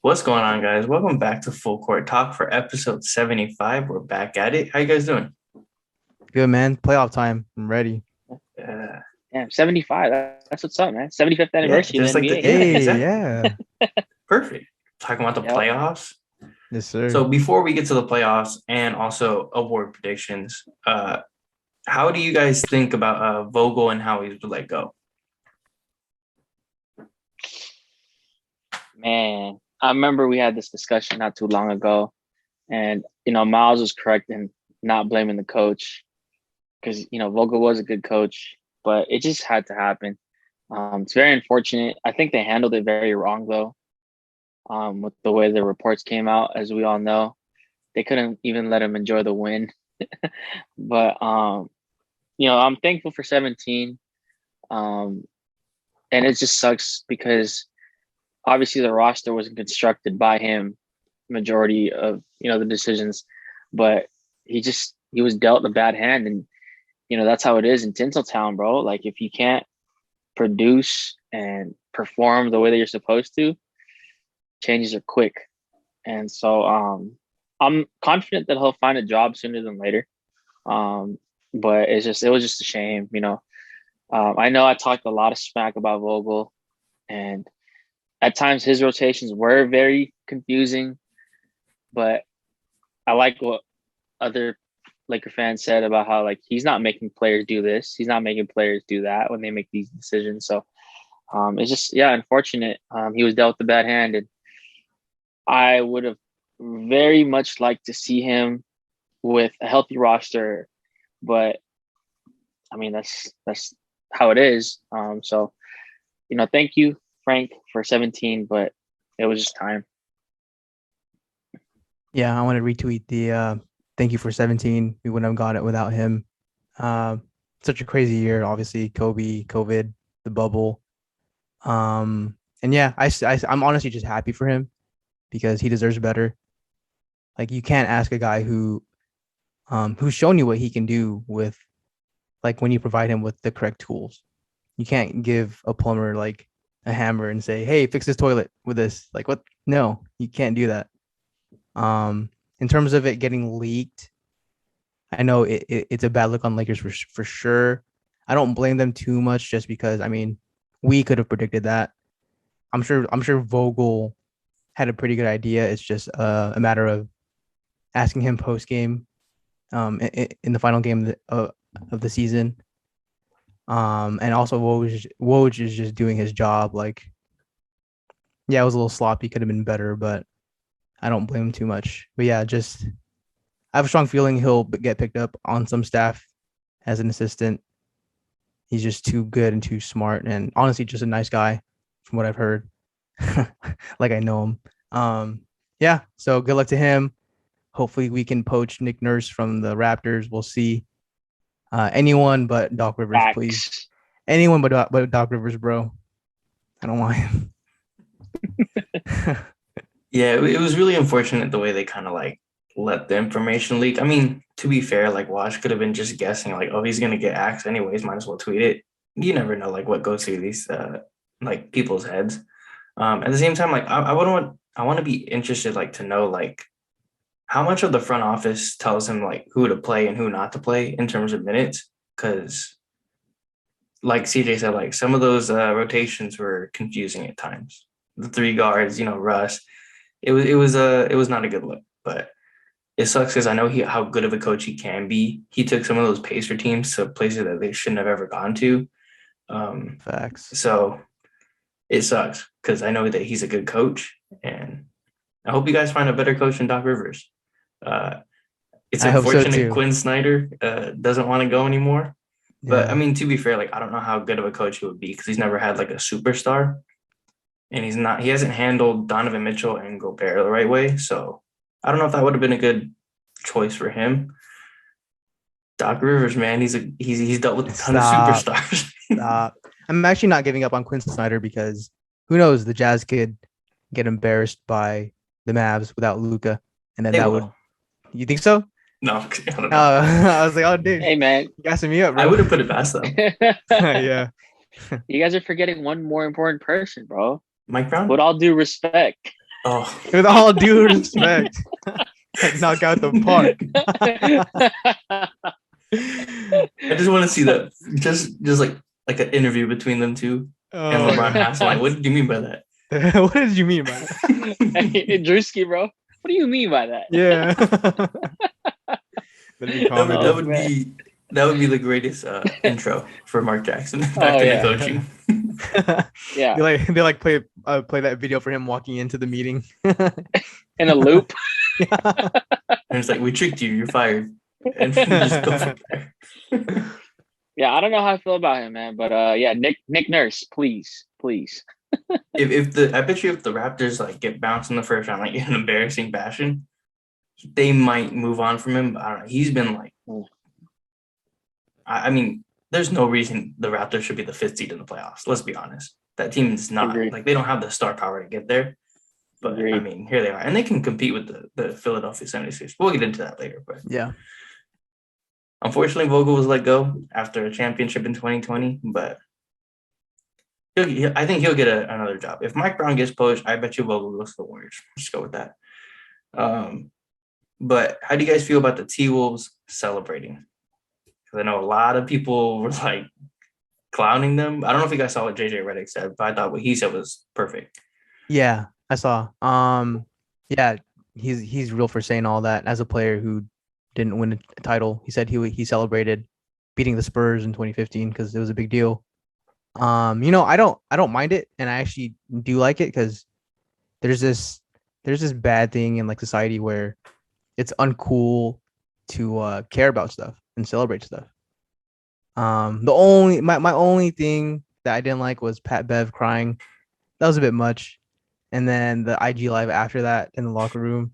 What's going on, guys? Welcome back to Full Court Talk for episode 75. We're back at it. How you guys doing? Good man. Playoff time. I'm ready. Uh, Damn, 75. That's what's up, man. 75th yeah, anniversary of just the like the NBA. yeah, Hey, exactly. yeah. Perfect. Talking about the Yep. playoffs. Yes, sir. So before we get to the playoffs and also award predictions, how do you guys think about Vogel and how he's let go? Man, I remember we had this discussion not too long ago, and Myles was correct in not blaming the coach because Vogel was a good coach, but it just had to happen. It's very unfortunate. I think they handled it very wrong though. With the way the reports came out, as we all know, they couldn't even let him enjoy the win. But I'm thankful for 17. Um, and it just sucks because obviously the roster wasn't constructed by him majority of the decisions, but he was dealt a bad hand, and that's how it is in Tinseltown, bro. Like if you can't produce and perform the way that you're supposed to, changes are quick. And so I'm confident that he'll find a job sooner than later. um but it was just a shame. I know I talked a lot of smack about Vogel, and at times his rotations were very confusing, but I like what other Laker fans said about how like he's not making players do this, he's not making players do that when they make these decisions. So it's just unfortunate. He was dealt a bad hand, and I would have very much liked to see him with a healthy roster, but I mean that's how it is. So thank you, Frank, for 17, but it was just time. Yeah, I want to retweet the thank you for 17. We wouldn't have got it without him. Uh, Such a crazy year, obviously. Kobe, COVID, the bubble. And yeah, I'm honestly just happy for him because he deserves better. Like you can't ask a guy who's shown you what he can do with like when you provide him with the correct tools. You can't give a plumber like a hammer and say, "Hey, fix this toilet with this." Like what? No, you can't do that. In terms of it getting leaked, I know it's a bad look on Lakers for sure. I don't blame them too much just because I mean we could have predicted that. I'm sure Vogel had a pretty good idea. It's just a matter of asking him post game, in the final game of the season. And also Woj is just doing his job. Like, yeah, it was a little sloppy, could have been better, but I don't blame him too much. But yeah, just I have a strong feeling he'll get picked up on some staff as an assistant. He's just too good and too smart, and honestly, just a nice guy from what I've heard. Like I know him. Yeah. So good luck to him. Hopefully, we can poach Nick Nurse from the Raptors. We'll see. Anyone but Doc Rivers, please. Facts. Anyone but Doc Rivers, bro. I don't want him. Yeah, it was really unfortunate the way they kind of like let the information leak. I mean, to be fair, like Wash could have been just guessing, like, oh, he's gonna get axed anyways, might as well tweet it. You never know, like, what goes through these like people's heads. At the same time, like, I want to be interested, like, to know like how much of the front office tells him like who to play and who not to play in terms of minutes, because like CJ said, like some of those rotations were confusing at times. The three guards, Russ, it was not a good look, but it sucks because I know how good of a coach he can be. He took some of those Pacer teams to places that they shouldn't have ever gone to. Facts. So it sucks because I know that he's a good coach, and I hope you guys find a better coach than Doc Rivers. Uh, it's I hope so unfortunate too. Quinn Snyder doesn't want to go anymore. But I Yeah. mean, to be fair, like I don't know how good of a coach he would be because he's never had like a superstar, and he hasn't handled Donovan Mitchell and Gobert the right way. So I don't know if that would have been a good choice for him. Doc Rivers, man, he's dealt with a ton of Stop. superstars. Stop. I'm actually not giving up on Quinn Snyder because who knows, the Jazz could get embarrassed by the Mavs without Luca, and then They that would. will. You think so? No, I don't know. I was like, oh, dude, Hey, man. you gassing me up, I bro. would have put it past them. Yeah. You guys are forgetting one more important person, bro. Mike With Brown. all due respect. Oh, With all due respect, like knock out the park. I just want to see that. Just like an interview between them two. And Oh, LeBron asked, like, what did you mean by that? what did you mean by that? Hey, Drewski, bro. What do you mean by that? Yeah. That'd be comedy. That Oh, would man. be the greatest intro for Mark Jackson back Oh, into yeah. coaching. Yeah. They like play that video for him walking into the meeting. In a loop. And it's like, we tricked you, you're fired. And just go from there. Yeah, I don't know how I feel about him, man. But yeah, Nick Nurse, please. I bet you if the Raptors like get bounced in the first round, like in an embarrassing fashion, they might move on from him. But I don't know. He's been like, I mean, there's no reason the Raptors should be the 5th seed in the playoffs. Let's be honest. That team is not Agreed. like they don't have the star power to get there. But Agreed. I mean, here they are, and they can compete with the Philadelphia 76ers. We'll get into that later. But Yeah. unfortunately, Vogel was let go after a championship in 2020. But I think he'll get another job. If Mike Brown gets poached, I bet you Vogel goes to the Warriors. Let's go with that. But how do you guys feel about the T-Wolves celebrating? Because I know a lot of people were like clowning them. I don't know if you guys saw what JJ Redick said, but I thought what he said was perfect. Yeah, I saw. Yeah, he's real for saying all that. As a player who didn't win a title, he said he celebrated beating the Spurs in 2015 because it was a big deal. I don't mind it, and I actually do like it because there's this bad thing in like society where it's uncool to care about stuff and celebrate stuff. My only thing that I didn't like was Pat Bev crying. That was a bit much. And then the IG live after that in the locker room,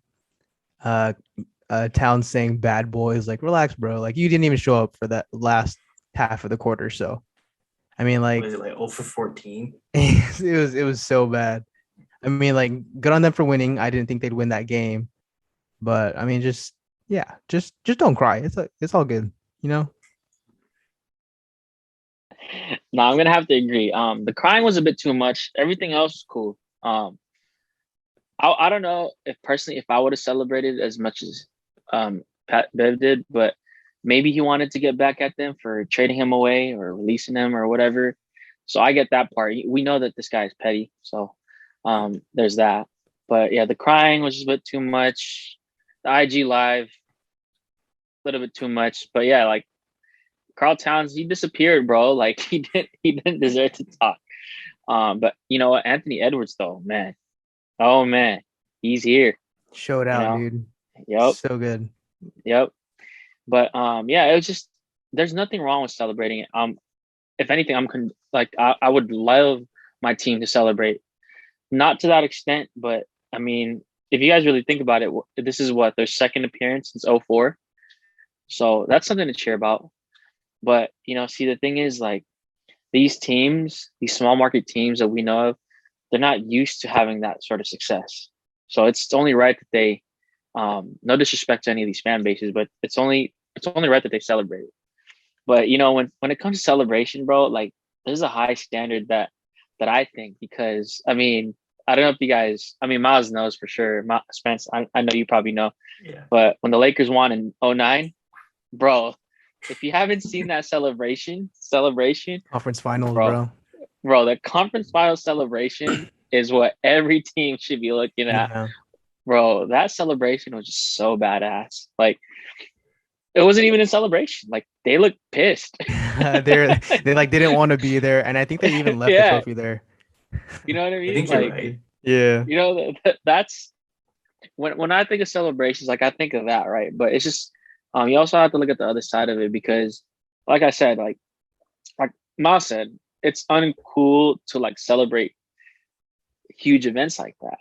Towns saying "bad boys," like relax, bro. Like you didn't even show up for that last half of the quarter. So, I mean, like, Was it like 0 for 14? it was so bad. I mean, like, good on them for winning. I didn't think they'd win that game, but I mean, just don't cry. It's all good, you know. No, I'm gonna have to agree. The crying was a bit too much. Everything else was cool. I don't know if personally if I would have celebrated as much as Pat Bev did, but maybe he wanted to get back at them for trading him away or releasing him or whatever. So I get that part. We know that this guy is petty, so there's that. But yeah, the crying was just a bit too much. The IG live, a little bit too much. But yeah, like Karl Towns, he disappeared, bro. Like he didn't deserve to talk. But you know what, Anthony Edwards though, man. Oh man, he's here. Showed out, dude. Yep. So good. Yep. But yeah, it was just there's nothing wrong with celebrating it. If anything, I would love my team to celebrate. Not to that extent, but I mean, if you guys really think about it, this is what their second appearance since 04. So that's something to cheer about. But see, the thing is, like these teams, these small market teams that we know of, they're not used to having that sort of success. So it's only right that they, no disrespect to any of these fan bases, but it's only right that they celebrate it. But when it comes to celebration, bro, like there's a high standard that I think because I mean I don't know if you guys, I mean Myles knows for sure. Spence, I know you probably know. Yeah. But when the Lakers won in 09, bro, if you haven't seen that celebration, Conference finals, bro, the conference final celebration is what every team should be looking at. Yeah. Bro, that celebration was just so badass. Like, it wasn't even a celebration. Like, they looked pissed. they like didn't want to be there, and I think they even left the trophy there. You know what I mean? I think like, you're right. Yeah. That's when I think of celebrations, like I think of that, right? But it's just you also have to look at the other side of it because, like I said, like Myles said, it's uncool to like celebrate huge events like that.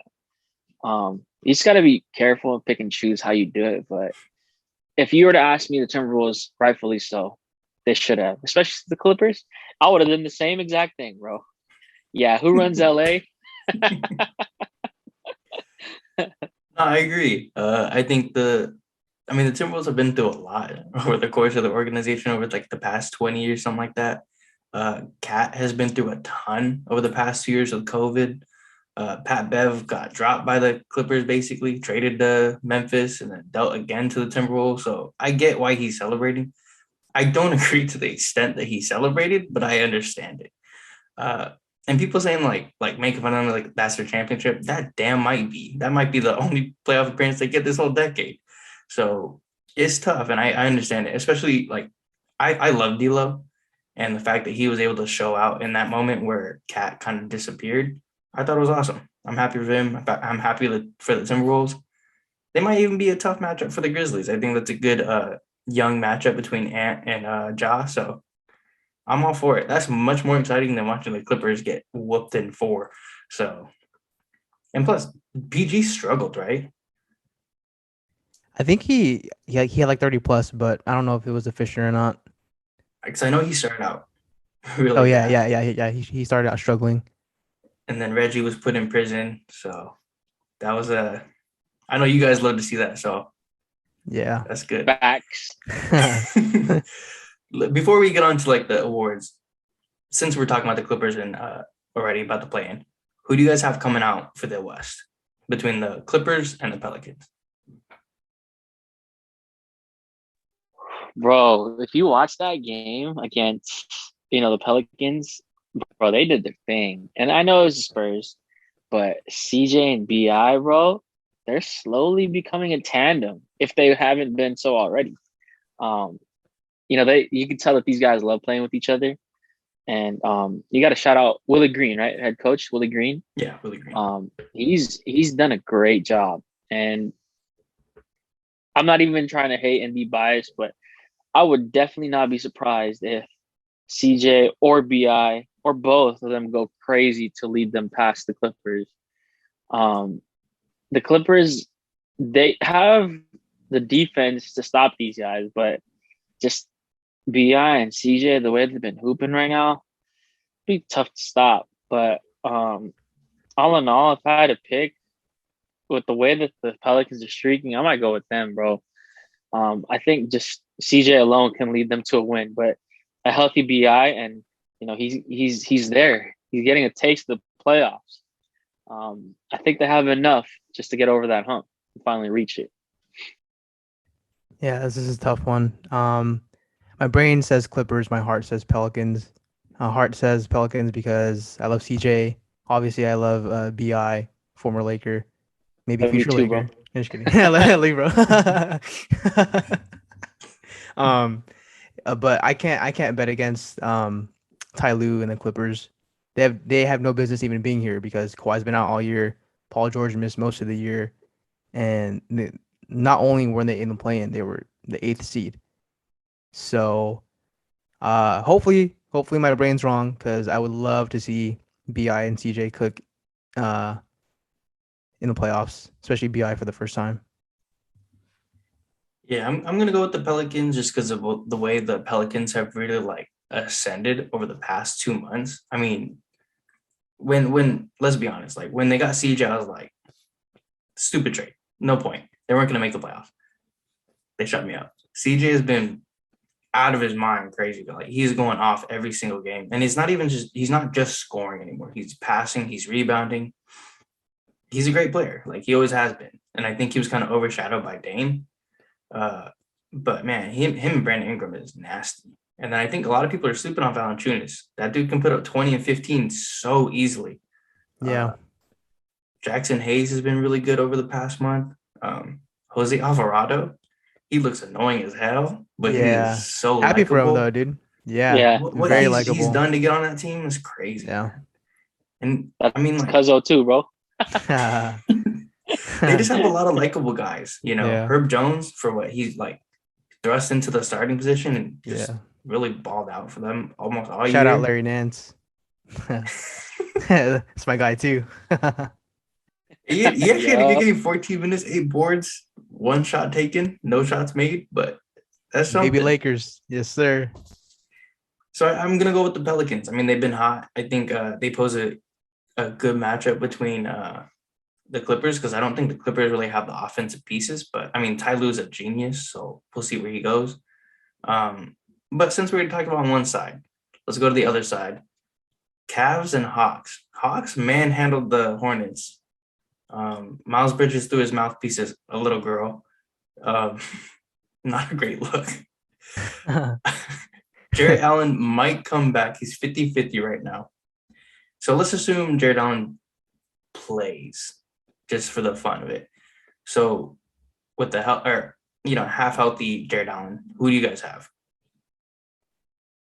You just got to be careful and pick and choose how you do it. But if you were to ask me, the Timberwolves, rightfully so, they should have, especially the Clippers. I would have done the same exact thing, bro. Yeah, who runs LA? No, I agree. I think the Timberwolves have been through a lot over the course of the organization over like the past 20 years, something like that. Cat has been through a ton over the past 2 years with COVID. Pat Bev got dropped by the Clippers, basically traded to Memphis and then dealt again to the Timberwolves. So I get why he's celebrating. I don't agree to the extent that he celebrated, but I understand it. And people saying like making fun of them like that's their championship. That might be the only playoff appearance they get this whole decade. So it's tough, and I understand it, especially like I love D'Lo, and the fact that he was able to show out in that moment where Cat kind of disappeared. I thought it was awesome. I'm happy for him. I'm happy for the Timberwolves. They might even be a tough matchup for the Grizzlies. I think that's a good young matchup between Ant and Ja. So I'm all for it. That's much more exciting than watching the Clippers get whooped in 4. So, and plus, PG struggled, right? I think he had like 30 plus, but I don't know if it was efficient or not. Because I know he started out Oh really yeah, bad. yeah. He started out struggling. And then Reggie was put in prison. So that was I know you guys love to see that. So Yeah. that's good. Facts. Before we get on to like the awards, since we're talking about the Clippers and already about the play-in, who do you guys have coming out for the West between the Clippers and the Pelicans? Bro, if you watch that game against, the Pelicans, bro, they did their thing. And I know it was the Spurs, but CJ and BI, bro, they're slowly becoming a tandem if they haven't been so already. Um, you can tell that these guys love playing with each other. And you got to shout out Willie Green, right? Head coach Willie Green. Yeah, Willie Green. He's done a great job. And I'm not even trying to hate and be biased, but I would definitely not be surprised if CJ or BI or both of them go crazy to lead them past the Clippers. The Clippers, they have the defense to stop these guys, but just BI and CJ, the way they've been hooping right now, be tough to stop. But all in all, if I had to pick with the way that the Pelicans are streaking, I might go with them, bro. I think just CJ alone can lead them to a win, but a healthy BI and he's there. He's getting a taste of the playoffs. I think they have enough just to get over that hump and finally reach it. Yeah, this is a tough one. My brain says Clippers, my heart says Pelicans. Heart says Pelicans because I love CJ. Obviously, I love BI, former Laker, maybe Me future too, bro. Laker. I'm just kidding. I leave, bro. But I can't bet against Ty Lue and the Clippers. They have no business even being here because Kawhi's been out all year. Paul George missed most of the year, and not only were they in the play-in, they were the 8th seed. So, hopefully my brain's wrong because I would love to see Bi and CJ cook, uh, in the playoffs, especially Bi for the first time. Yeah, I'm gonna go with the Pelicans just because of the way the Pelicans have really like ascended over the past 2 months. I mean, when let's be honest, like when they got CJ, I was like, stupid trade, no point. They weren't gonna make the playoffs. They shut me up. CJ has been out of his mind crazy. Like he's going off every single game. And he's not just scoring anymore. He's passing, he's rebounding. He's a great player. Like he always has been. And I think he was kind of overshadowed by Dame. But man, him and Brandon Ingram is nasty. And then I think a lot of people are sleeping on Valanciunas. That dude can put up 20 and 15 so easily. Yeah. Jackson Hayes has been really good over the past month. Jose Alvarado, he looks annoying as hell, but he is so Happy for him though, likable. dude. Yeah. Yeah, What Very he's likable. done to get on that team is crazy. Yeah. And that's I mean, like, Cuzzo too, bro. they just have a lot of likable guys. Yeah. Herb Jones for what he's like thrust into the starting position and just really balled out for them almost all Shout year. out Larry Nance. That's my guy too. He actually had a good game, 14 minutes, 8 boards, 1 shot taken, no shots made, but that's something. Baby Lakers. Yes, sir. So I'm going to go with the Pelicans. I mean, they've been hot. I think they pose a good matchup between the Clippers because I don't think the Clippers really have the offensive pieces. But, I mean, Ty Lue's a genius, so we'll see where he goes. But since we're talking about on one side, let's go to the other side. Cavs and Hawks. Hawks manhandled the Hornets. Miles Bridges threw his mouthpiece as a little girl. Um, not a great look. Jared Allen might come back. He's 50-50 right now. So let's assume Jared Allen plays just for the fun of it. So with the half healthy Jared Allen, who do you guys have?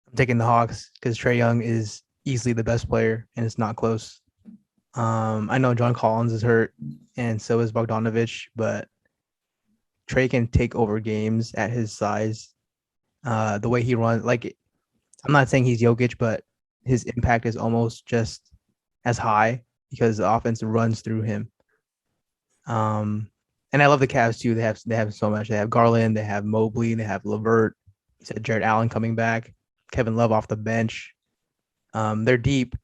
I'm taking the Hawks because Trae Young is easily the best player, and it's not close. I know John Collins is hurt, and so is Bogdanovich, but Trae can take over games at his size. The way he runs, like, I'm not saying he's Jokic, but his impact is almost just as high because the offense runs through him. And I love the Cavs too. They have so much. They have Garland, they have Mobley, they have LeVert. You said Jared Allen coming back, Kevin Love off the bench. They're deep,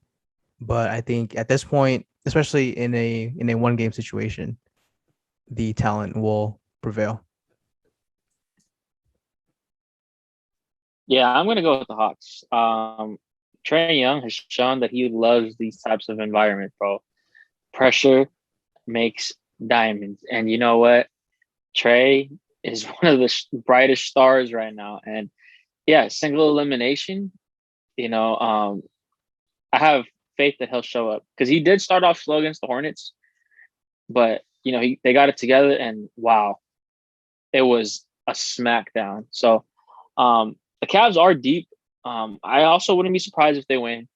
but I think at this point, especially in a one game situation, the talent will prevail. Yeah, I'm gonna go with the Hawks. Trae Young has shown that he loves these types of environments, bro. Pressure makes diamonds, and you know what? Trae is one of the brightest stars right now, and yeah, single elimination. I have faith that he'll show up because he did start off slow against the Hornets, but they got it together, and wow, it was a smackdown. So the Cavs are deep. I also wouldn't be surprised if they win,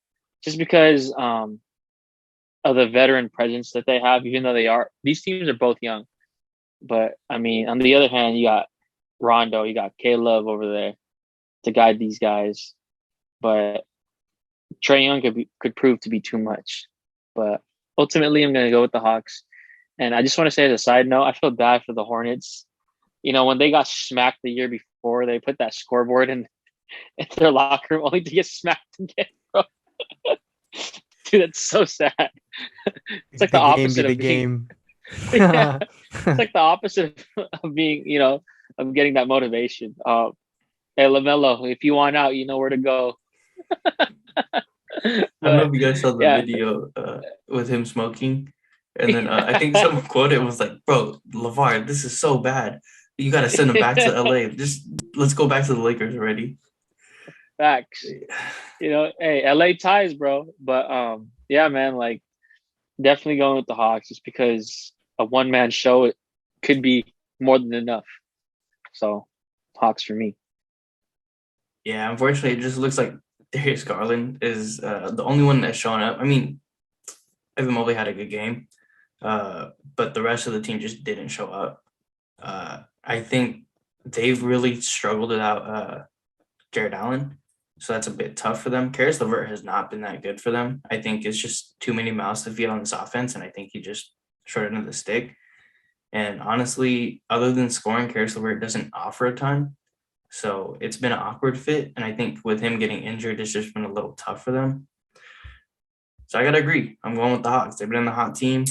just because of the veteran presence that they have. Even though these teams are both young, but I mean, on the other hand, you got Rondo, you got Caleb over there to guide these guys, but Trae Young could prove to be too much. But ultimately, I'm going to go with the Hawks. And I just want to say, as a side note, I feel bad for the Hornets. When they got smacked the year before, they put that scoreboard in their locker room only to get smacked again, bro. Dude, that's so sad. It's like the opposite of being. Yeah, it's like the opposite of being, of getting that motivation. Hey, LaMelo, if you want out, you know where to go. I don't know if you guys saw the video with him smoking. And then I think someone quoted was like, bro, LeVar, this is so bad. You got to send him back to LA. Just let's go back to the Lakers already. Facts. Hey, LA ties, bro. But yeah, man, like definitely going with the Hawks just because a one-man show it could be more than enough. So Hawks for me. Yeah, unfortunately, it just looks like Darius Garland is the only one that's showing up. I mean, Evan Mobley had a good game, but the rest of the team just didn't show up. I think they've really struggled without Jared Allen, so that's a bit tough for them. Caris LeVert has not been that good for them. I think it's just too many mouths to feed on this offense, and I think he just short end of the stick. And honestly, other than scoring, Caris LeVert doesn't offer a ton. So it's been an awkward fit. And I think with him getting injured, it's just been a little tough for them. So I got to agree. I'm going with the Hawks. They've been in the hot team.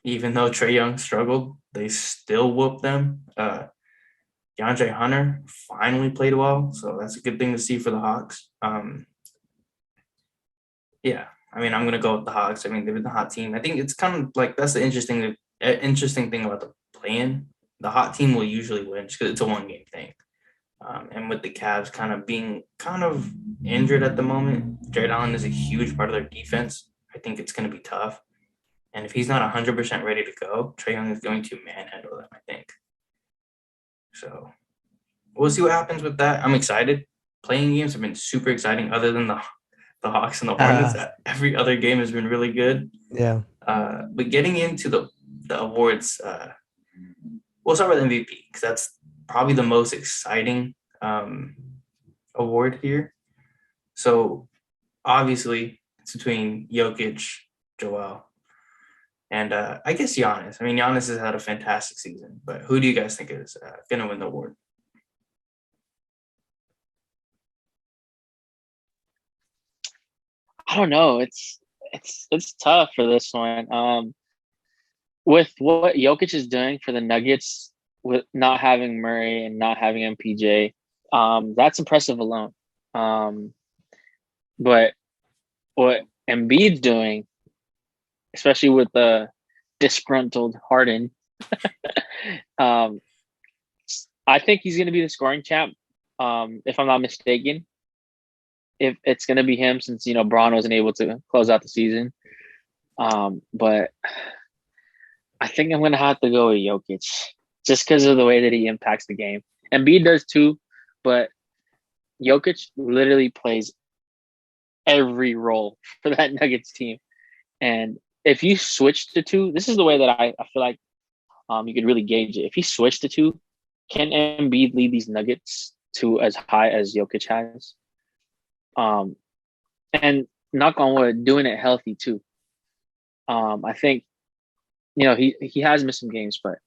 Even though Trae Young struggled, they still whooped them. DeAndre Hunter finally played well. So that's a good thing to see for the Hawks. Yeah, I mean, I'm going to go with the Hawks. I mean, they've been the hot team. I think it's kind of like that's the interesting thing about the play-in. The hot team will usually win just because it's a one-game thing. And with the Cavs kind of being kind of injured at the moment, Jared Allen is a huge part of their defense. I think it's going to be tough. And if he's not 100% ready to go, Trae Young is going to manhandle them, I think. So we'll see what happens with that. I'm excited. Playing games have been super exciting other than the Hawks and the Hornets. Every other game has been really good. Yeah. But getting into the awards, we'll start with MVP because that's probably the most exciting award here. So obviously it's between Jokic, Joel, and I guess Giannis. I mean, Giannis has had a fantastic season, but who do you guys think is going to win the award? I don't know. It's tough for this one. With what Jokic is doing for the Nuggets, with not having Murray and not having MPJ, that's impressive alone. But what Embiid's doing, especially with the disgruntled Harden, um, I think he's going to be the scoring champ. If I'm not mistaken, if it's going to be him, since Braun wasn't able to close out the season. But I think I'm going to have to go with Jokic just because of the way that he impacts the game. Embiid does too, but Jokic literally plays every role for that Nuggets team. And if you switch to two, this is the way that I feel like you could really gauge it. If you switch to two, can Embiid lead these Nuggets to as high as Jokic has? And knock on wood, doing it healthy too. I think he has missed some games, but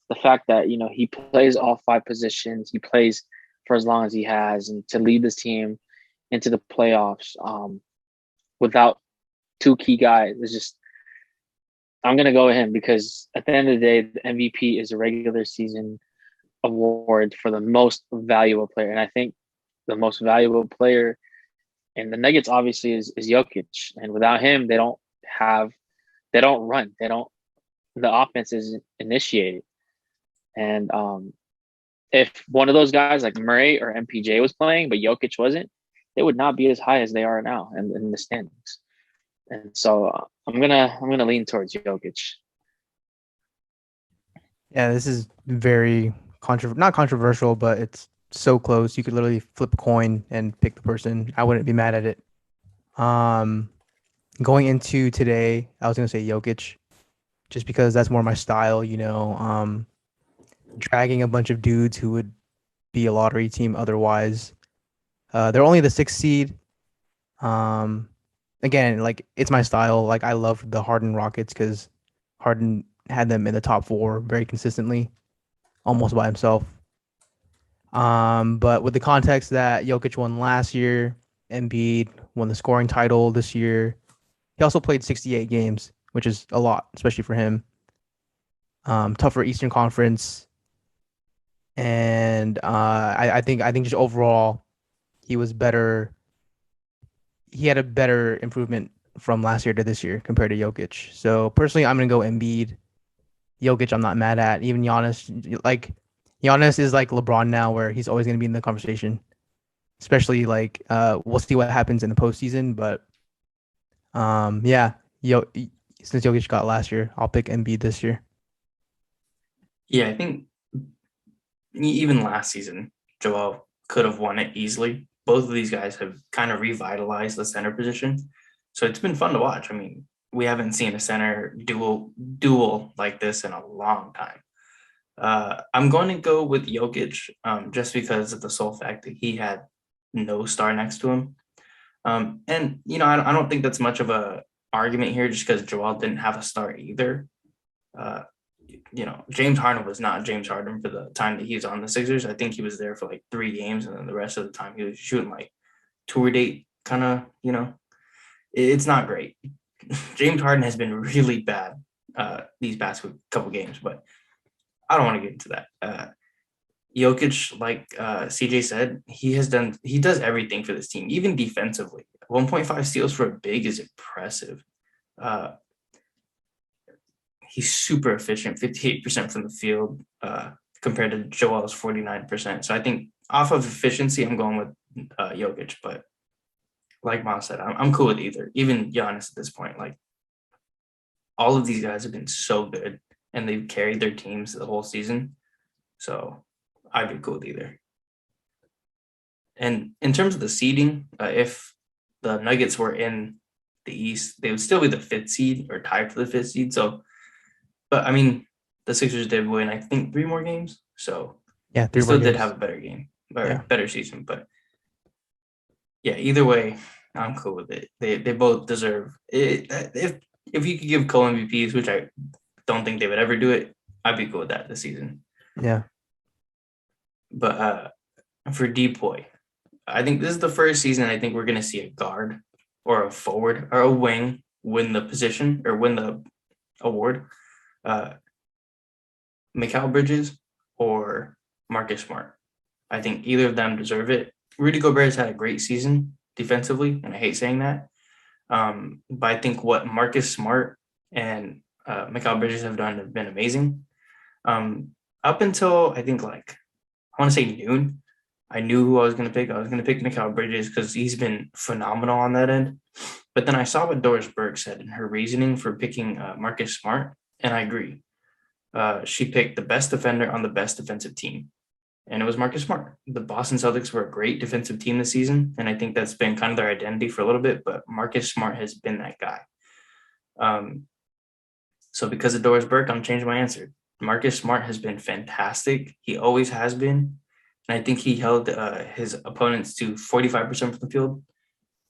the fact that he plays all 5 positions, he plays for as long as he has, and to lead this team into the playoffs without 2 key guys is just. I'm gonna go with him because at the end of the day, the MVP is a regular season award for the most valuable player, and I think the most valuable player in the Nuggets obviously is Jokic, and without him, they don't run, the offense is initiated, and if one of those guys like Murray or MPJ was playing, but Jokic wasn't, they would not be as high as they are now in the standings. And so I'm gonna lean towards Jokic. Yeah, this is very not controversial, but it's so close. You could literally flip a coin and pick the person. I wouldn't be mad at it. Going into today, I was gonna say Jokic, just because that's more my style. Dragging a bunch of dudes who would be a lottery team otherwise. They're only the 6th seed. Again, like it's my style. Like I love the Harden Rockets because Harden had them in the top 4 very consistently, almost by himself. But with the context that Jokic won last year, Embiid won the scoring title this year. He also played 68 games, which is a lot, especially for him. Tougher Eastern Conference, and I think just overall he was better. He had a better improvement from last year to this year compared to Jokic. So personally, I'm gonna go Embiid. Jokic, I'm not mad at. Even Giannis, like Giannis is like LeBron now, where he's always gonna be in the conversation. Especially like we'll see what happens in the postseason, but yeah, since Jokic got last year, I'll pick Embiid this year. Yeah, I think even last season, Joel could have won it easily. Both of these guys have kind of revitalized the center position. So it's been fun to watch. I mean, we haven't seen a center duel like this in a long time. I'm going to go with Jokic just because of the sole fact that he had no star next to him. And, I don't think that's much of a argument here just because Joel didn't have a star either. James Harden was not James Harden for the time that he was on the Sixers. I think he was there for like 3 games, and then the rest of the time he was shooting like tour date kind of, it's not great. James Harden has been really bad these past couple games, but I don't want to get into that. Jokic, like CJ said, he does everything for this team, even defensively. 1.5 steals for a big is impressive. He's super efficient, 58% from the field compared to Joel's 49%. So I think off of efficiency, I'm going with Jokic. But like Myles said, I'm cool with either. Even Giannis at this point. Like all of these guys have been so good, and they've carried their teams the whole season. So I'd be cool with either. And in terms of the seeding, if the Nuggets were in the East, they would still be the 5th seed or tied for the 5th seed. So, but I mean, the Sixers did win, I think, 3 more games. So Yeah, they 3 more still did games. have a better game or Yeah. better season. But yeah, either way, I'm cool with it. They both deserve it. If you could give co-MVPs, which I don't think they would ever do it, I'd be cool with that this season. Yeah. But for Depoy, I think this is the first season I think we're going to see a guard or a forward or a wing win the position or win the award. Mikal Bridges or Marcus Smart. I think either of them deserve it. Rudy Gobert has had a great season defensively, and I hate saying that. But I think what Marcus Smart and Mikal Bridges have done have been amazing. Up until I think like I want to say noon, I knew who I was going to pick. I was going to pick Mikal Bridges because he's been phenomenal on that end. But then I saw what Doris Burke said in her reasoning for picking Marcus Smart, and I agree. She picked the best defender on the best defensive team, and it was Marcus Smart. The Boston Celtics were a great defensive team this season, and I think that's been kind of their identity for a little bit, but Marcus Smart has been that guy. So because of Doris Burke, I'm changing my answer. Marcus Smart has been fantastic. He always has been. And I think he held his opponents to 45% from the field.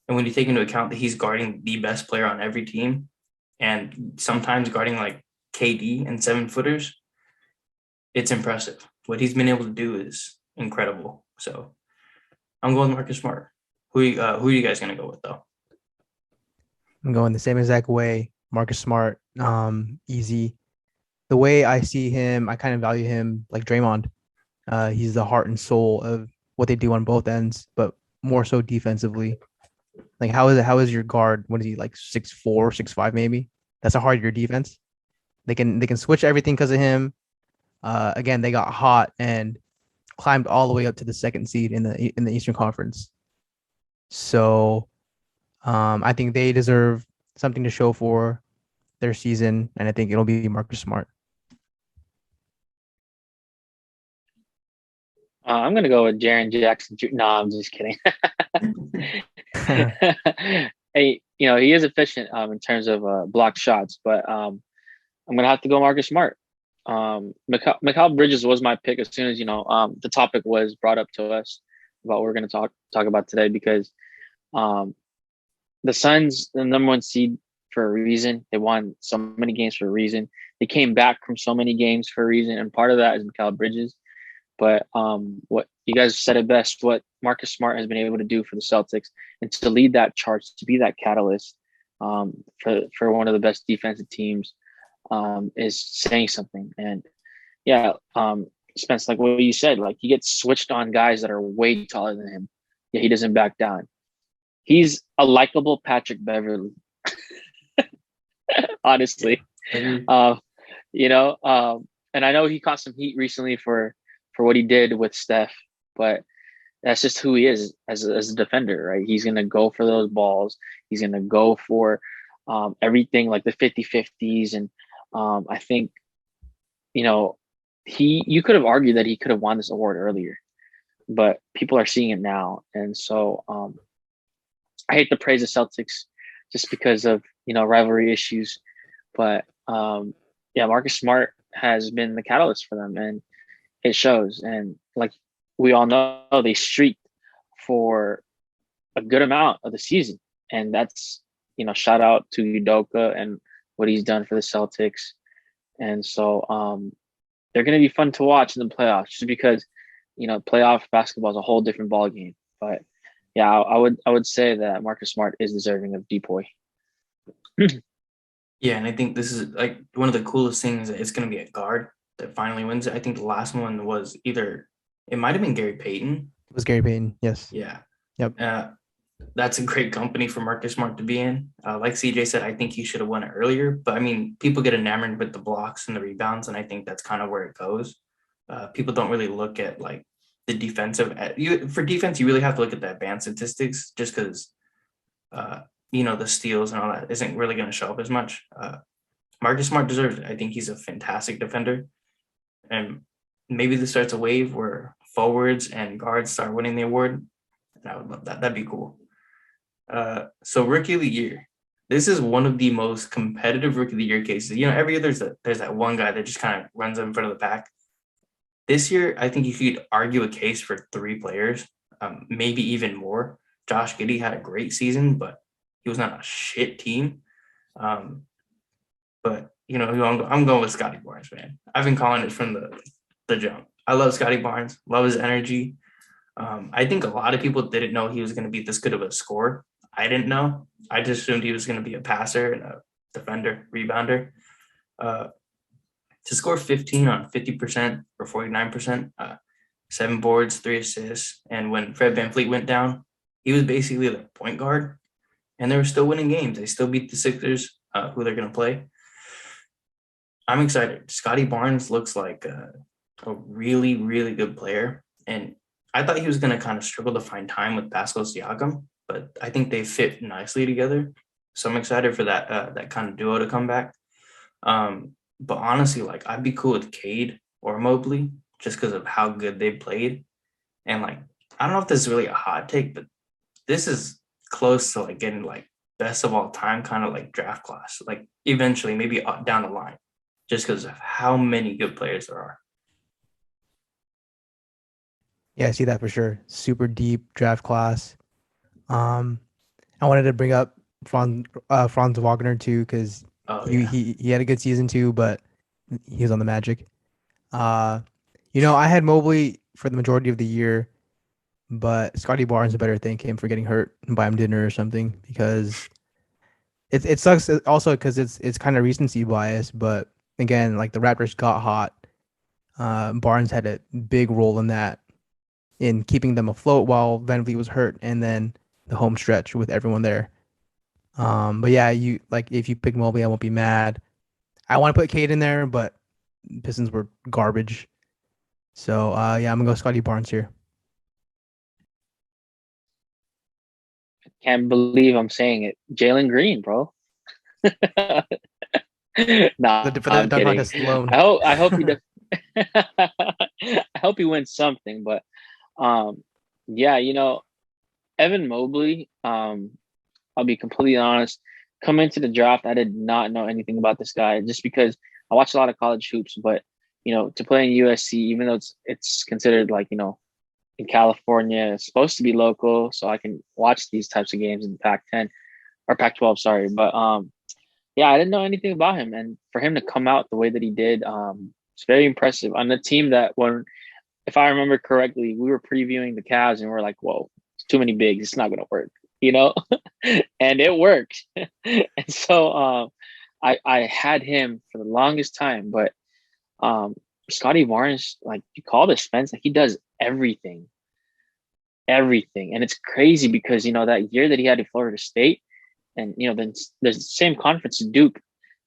And when you take into account that he's guarding the best player on every team and sometimes guarding like KD and 7-footers, it's impressive. What he's been able to do is incredible. So I'm going Marcus Smart. Who are you guys going to go with, though? I'm going the same exact way. Marcus Smart, easy. The way I see him, I kind of value him like Draymond. He's the heart and soul of what they do on both ends, but more so defensively. Like, how is your guard? What is he, like 6'4", 6'5", maybe? That's a hard your defense. They can switch everything because of him. Again, they got hot and climbed all the way up to the second seed in the Eastern Conference. So, I think they deserve something to show for their season, and I think it'll be Marcus Smart. I'm gonna go with Jaren Jackson. No, I'm just kidding. Hey, he is efficient in terms of blocked shots, but I'm gonna have to go Marcus Smart. Mikal Bridges was my pick as soon as the topic was brought up to us about what we're gonna talk about today, because the Suns, the number one seed for a reason. They won so many games for a reason. They came back from so many games for a reason, and part of that is Mikal Bridges. But what you guys said it best, what Marcus Smart has been able to do for the Celtics and to lead that charge, to be that catalyst for one of the best defensive teams is saying something. And yeah, Spence, like what you said, like he gets switched on guys that are way taller than him. Yeah, he doesn't back down. He's a likable Patrick Beverly, honestly. And I know he caught some heat recently for what he did with Steph, but that's just who he is as a defender, right? He's going to go for those balls. He's going to go for everything, like the 50-50s. And I think, you could have argued that he could have won this award earlier, but people are seeing it now. And so I hate to praise the Celtics just because of, rivalry issues, but Marcus Smart has been the catalyst for them, and it shows. And like we all know, they streaked for a good amount of the season, and that's shout out to Udoka and what he's done for the Celtics. And so they're going to be fun to watch in the playoffs, just because playoff basketball is a whole different ball game. But yeah, I would say that Marcus Smart is deserving of Depoy. Yeah, and I think this is like one of the coolest things. It's going to be a guard that finally wins it. I think the last one was it might have been Gary Payton. It was Gary Payton, yes. Yeah. Yep. That's a great company for Marcus Smart to be in. Like CJ said, I think he should have won it earlier. But I mean, people get enamored with the blocks and the rebounds, and I think that's kind of where it goes. People don't really look at like the defensive. For defense, you really have to look at the advanced statistics, just because the steals and all that isn't really going to show up as much. Marcus Smart deserves it. I think he's a fantastic defender. And maybe this starts a wave where forwards and guards start winning the award. And I would love that. That'd be cool. So Rookie of the Year. This is one of the most competitive Rookie of the Year cases. Every year there's that one guy that just kind of runs in front of the pack. This year, I think you could argue a case for 3 players, maybe even more. Josh Giddey had a great season, but he was not a shit team. But I'm going with Scotty Barnes, man. I've been calling it from the jump. I love Scotty Barnes, love his energy. I think a lot of people didn't know he was going to be this good of a scorer. I didn't know. I just assumed he was going to be a passer and a defender, rebounder. To score 15 on 50% or 49%, 7 boards, 3 assists. And when Fred VanVleet went down, he was basically the point guard. and they were still winning games. They still beat the Sixers, who they're going to play. I'm excited. Scotty Barnes looks like a really, really good player. And I thought he was going to kind of struggle to find time with Pascal Siakam, but I think they fit nicely together. So I'm excited for that kind of duo to come back. But honestly, like I'd be cool with Cade or Mobley just because of how good they played. And like, I don't know if this is really a hot take, but this is close to like getting like best of all time kind of like draft class, like eventually maybe down the line, just because of how many good players there are. Yeah, I see that for sure. Super deep draft class. Um, I wanted to bring up Franz Wagner too because Oh he, yeah. he he had a good season too, but he was on the Magic. Uh, I had Mobley for the majority of the year, but Scotty Barnes better thank him for getting hurt and buy him dinner or something because it sucks also because it's kind of recency bias. But again, like the Raptors got hot. Barnes had a big role in that in keeping them afloat while Van Vliet was hurt, and then the home stretch with everyone there. But yeah, you like if you pick Mobley, I won't be mad. I want to put Cade in there, but Pistons were garbage. So yeah, I'm gonna go Scotty Barnes here. Can't believe I'm saying it. Jalen Green, bro. Nah, For the I'm dunk kidding. contest alone. I hope he does. I hope he wins something, but um, yeah, Evan Mobley. I'll be completely honest. Coming into the draft, I did not know anything about this guy just because I watched a lot of college hoops. But to play in USC, even though it's considered like in California, it's supposed to be local, so I can watch these types of games in Pac-10 or Pac-12. Sorry, but yeah, I didn't know anything about him, and for him to come out the way that he did, it's very impressive on a team that when, if I remember correctly, we were previewing the Cavs and we're like, whoa, it's too many bigs, it's not gonna work, and it worked. And so I had him for the longest time, but um, Scotty Barnes, like you call this Spence, like he does everything, everything, and it's crazy because that year that he had at Florida State, and then the same conference Duke,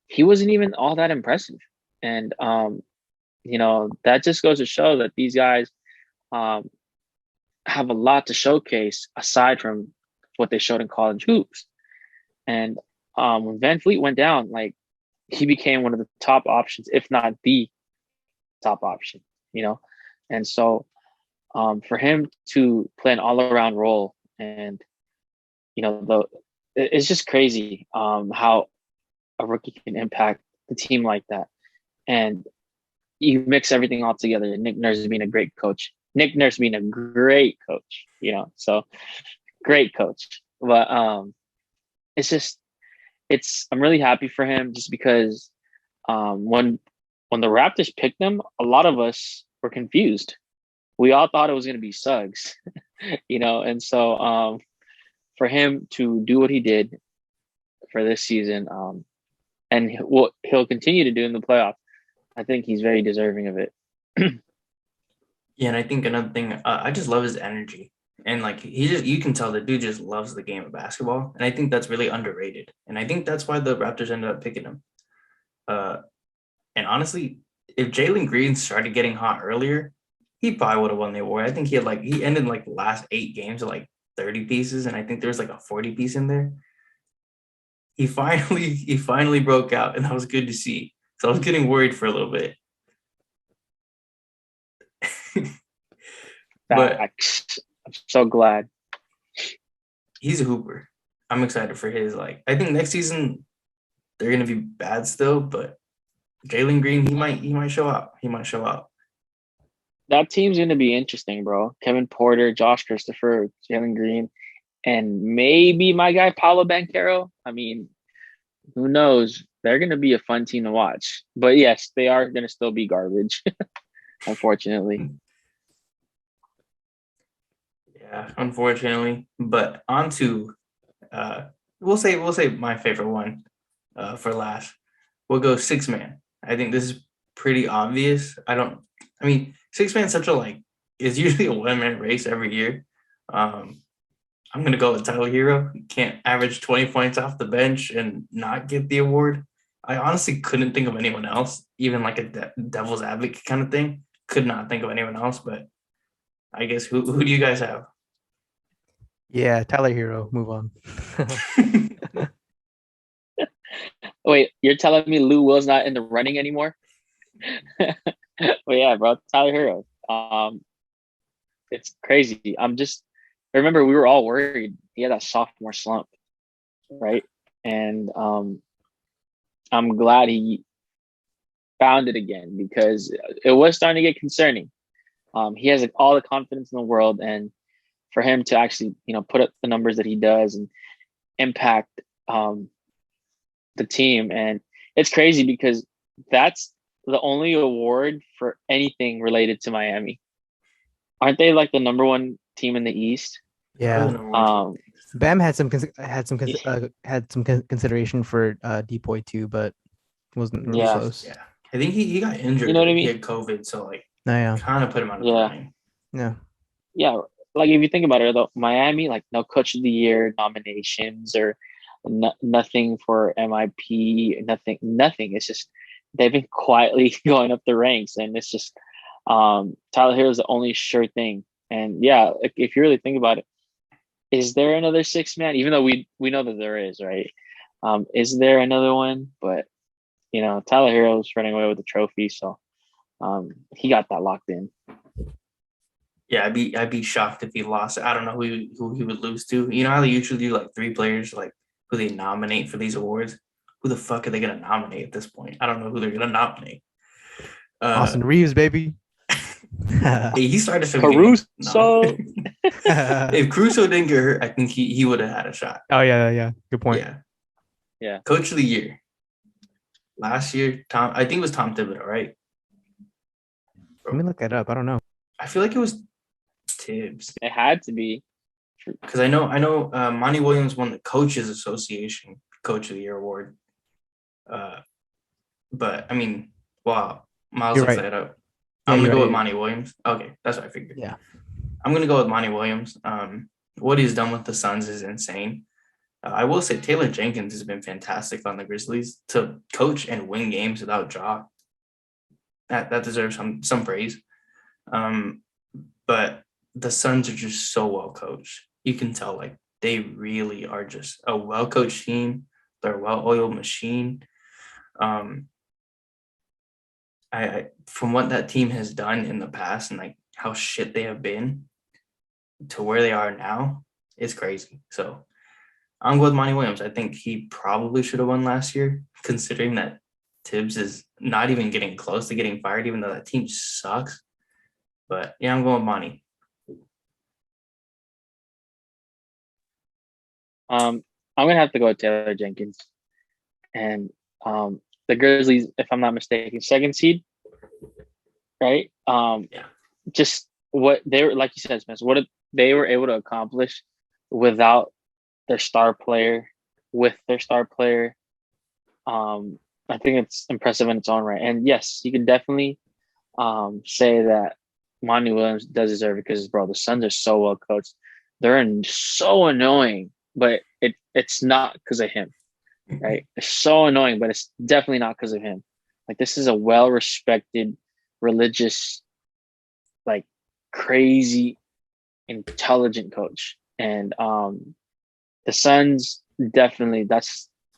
he wasn't even all that impressive, and that just goes to show that these guys um have a lot to showcase aside from what they showed in college hoops. And when Van Fleet went down, like he became one of the top options, if not the top option, you know. And so for him to play an all around role, and it's just crazy how a rookie can impact the team like that. And you mix everything all together. Nick Nurse being a great coach. Nick Nurse being a great coach, so great coach. But it's just I'm really happy for him just because when the Raptors picked him, a lot of us were confused. We all thought it was going to be Suggs, and so for him to do what he did for this season, and what he'll continue to do in the playoffs, I think he's very deserving of it. Yeah, and I think another thing, I just love his energy. And like you can tell the dude just loves the game of basketball. And I think that's really underrated. And I think that's why the Raptors ended up picking him. And honestly, if Jalen Green started getting hot earlier, he probably would have won the award. I think he ended like the last 8 games with like 30 pieces, and I think there was like a 40 piece in there. He finally broke out, and that was good to see. So I was getting worried for a little bit. But Facts. I'm so glad. he's a hooper. I'm excited for his I think next season they're gonna be bad still, but Jalen Green, he might show up. He might show up. That team's going to be interesting, bro. Kevin Porter, Josh Christopher, Jalen Green, and maybe my guy Paolo Banchero. I mean, who knows? They're going to be a fun team to watch. But yes, they are going to still be garbage, unfortunately. Yeah, unfortunately. But on to we'll say my favorite one for last. We'll go 6-man. I think this is pretty obvious. I mean, 6-man such a it's usually a 1-man race every year. I'm I'm gonna go with Tyler Hero. He can't average 20 points off the bench and not get the award. I honestly couldn't think of anyone else, even like a devil's advocate kind of thing. Could not think of anyone else, but I guess who do you guys have? Yeah, Tyler Hero. Move on. Wait, you're telling me Lou Will's not in the running anymore? Well, yeah, bro, Tyler Hero. It's crazy. I remember we were all worried. He had that sophomore slump, right? And I'm glad he found it again because it was starting to get concerning. He has like all the confidence in the world, and for him to actually, put up the numbers that he does and impact the team, and it's crazy because that's the only award for anything related to Miami. Aren't they like the number one team in the East? Yeah. Um, Bam had some consideration for Depoy too, but wasn't really Yeah. close. Yeah, I think he got injured. You know what I He mean? had COVID, so like Yeah. kind of put him out of the Yeah. running. Yeah. Like if you think about it, though, Miami, like no Coach of the Year nominations or nothing for MIP, nothing. It's just they've been quietly going up the ranks, and it's just Tyler Hero is the only sure thing. And yeah, if you really think about it, is there another six man? Even though we know that there is, right? Is there another one? But Tyler Hero's running away with the trophy, so he got that locked in. Yeah, I'd be shocked if he lost. I don't know who he would lose to. You know how they usually do like 3 players like who they nominate for these awards? Who the fuck are they gonna nominate at this point? I don't know who they're gonna nominate. Austin Reeves, baby. He started some Caruso. No. If Caruso didn't get hurt, I think he would have had a shot. Oh yeah. Good point. Yeah. Coach of the year. Last year, I think it was Tom Thibodeau, right? Let me look that up. I don't know. I feel like it was Tibbs. It had to be. Because I know Monty Williams won the Coaches Association Coach of the Year award. But I mean, wow, Myles looks that up. I'm gonna go with Monty Williams. Okay, that's what I figured. Yeah, I'm gonna go with Monty Williams. What he's done with the Suns is insane. I will say Taylor Jenkins has been fantastic on the Grizzlies to coach and win games without Ja. That deserves some praise. But the Suns are just so well coached. You can tell like they really are just a well coached team. They're a well-oiled machine. I from what that team has done in the past and like how shit they have been to where they are now, it's crazy. So I'm going with Monty Williams. I think he probably should have won last year, considering that Tibbs is not even getting close to getting fired, even though that team sucks. But yeah, I'm going with Monty. I'm gonna have to go with Taylor Jenkins, and the Grizzlies, if I'm not mistaken, 2nd seed, right? Just what they were, like you said, Spence, what they were able to accomplish without their star player, with their star player. I think it's impressive in its own right. And yes, you can definitely say that Monty Williams does deserve it because, bro, the Suns are so well coached. They're so annoying, but it's not because of him, right? It's so annoying, but it's definitely not because of him. Like, this is a well-respected, religious, like, crazy, intelligent coach. And the Suns definitely,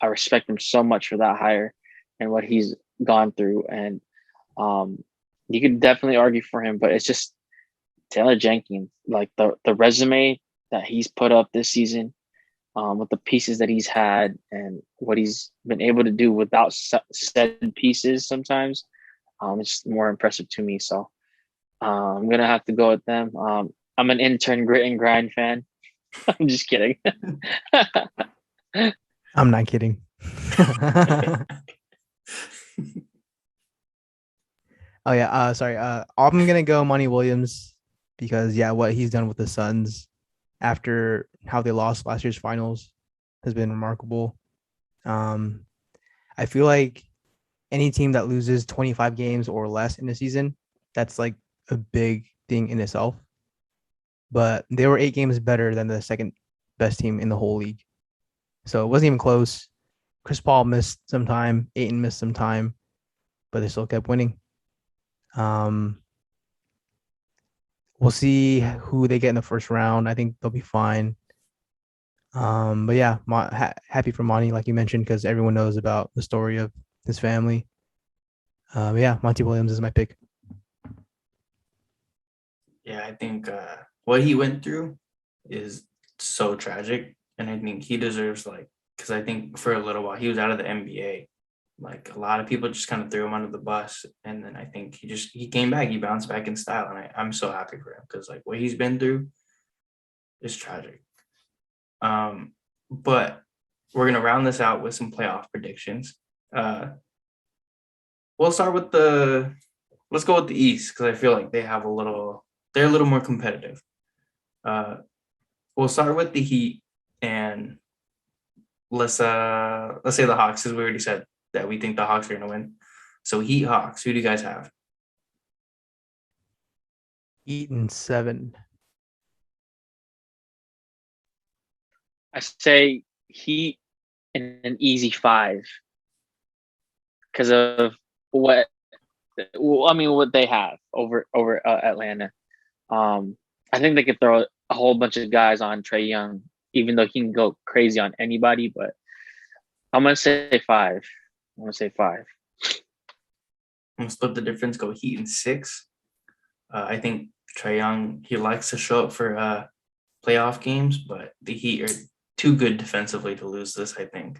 I respect him so much for that hire and what he's gone through. And you could definitely argue for him, but it's just Taylor Jenkins, like the resume that he's put up this season, with the pieces that he's had and what he's been able to do without said pieces sometimes, it's more impressive to me. So I'm going to have to go with them. I'm an intern grit and grind fan. I'm just kidding. I'm not kidding. Oh yeah, sorry. I'm gonna go Monty Williams because what he's done with the Suns after how they lost last year's finals has been remarkable. I feel like any team that loses 25 games or less in a season, that's like a big thing in itself. But they were 8 games better than the second best team in the whole league. So it wasn't even close. Chris Paul missed some time. Ayton missed some time, but they still kept winning. We'll see who they get in the first round. I think they'll be fine. But yeah, happy for Monty, like you mentioned, because everyone knows about the story of his family. Yeah, Monty Williams is my pick. Yeah, I think what he went through is so tragic, and I think he deserves because I think for a little while he was out of the NBA. Like a lot of people just kind of threw him under the bus, and then I think he came back, he bounced back in style, and I'm so happy for him because like what he's been through is tragic. But we're gonna round this out with some playoff predictions. We'll start with let's go with the East because I feel like they're a little more competitive. We'll start with the Heat, and let's say the Hawks, because we already said that we think the Hawks are gonna win. So Heat, Hawks, who do you guys have? Heat in 7. I say Heat in an easy 5 because of what they have over Atlanta. I think they could throw a whole bunch of guys on Trae Young, even though he can go crazy on anybody. But I'm gonna say 5. I'm gonna split the difference. Go Heat in 6. I think Trae Young, he likes to show up for playoff games, but the Heat are too good defensively to lose this, I think.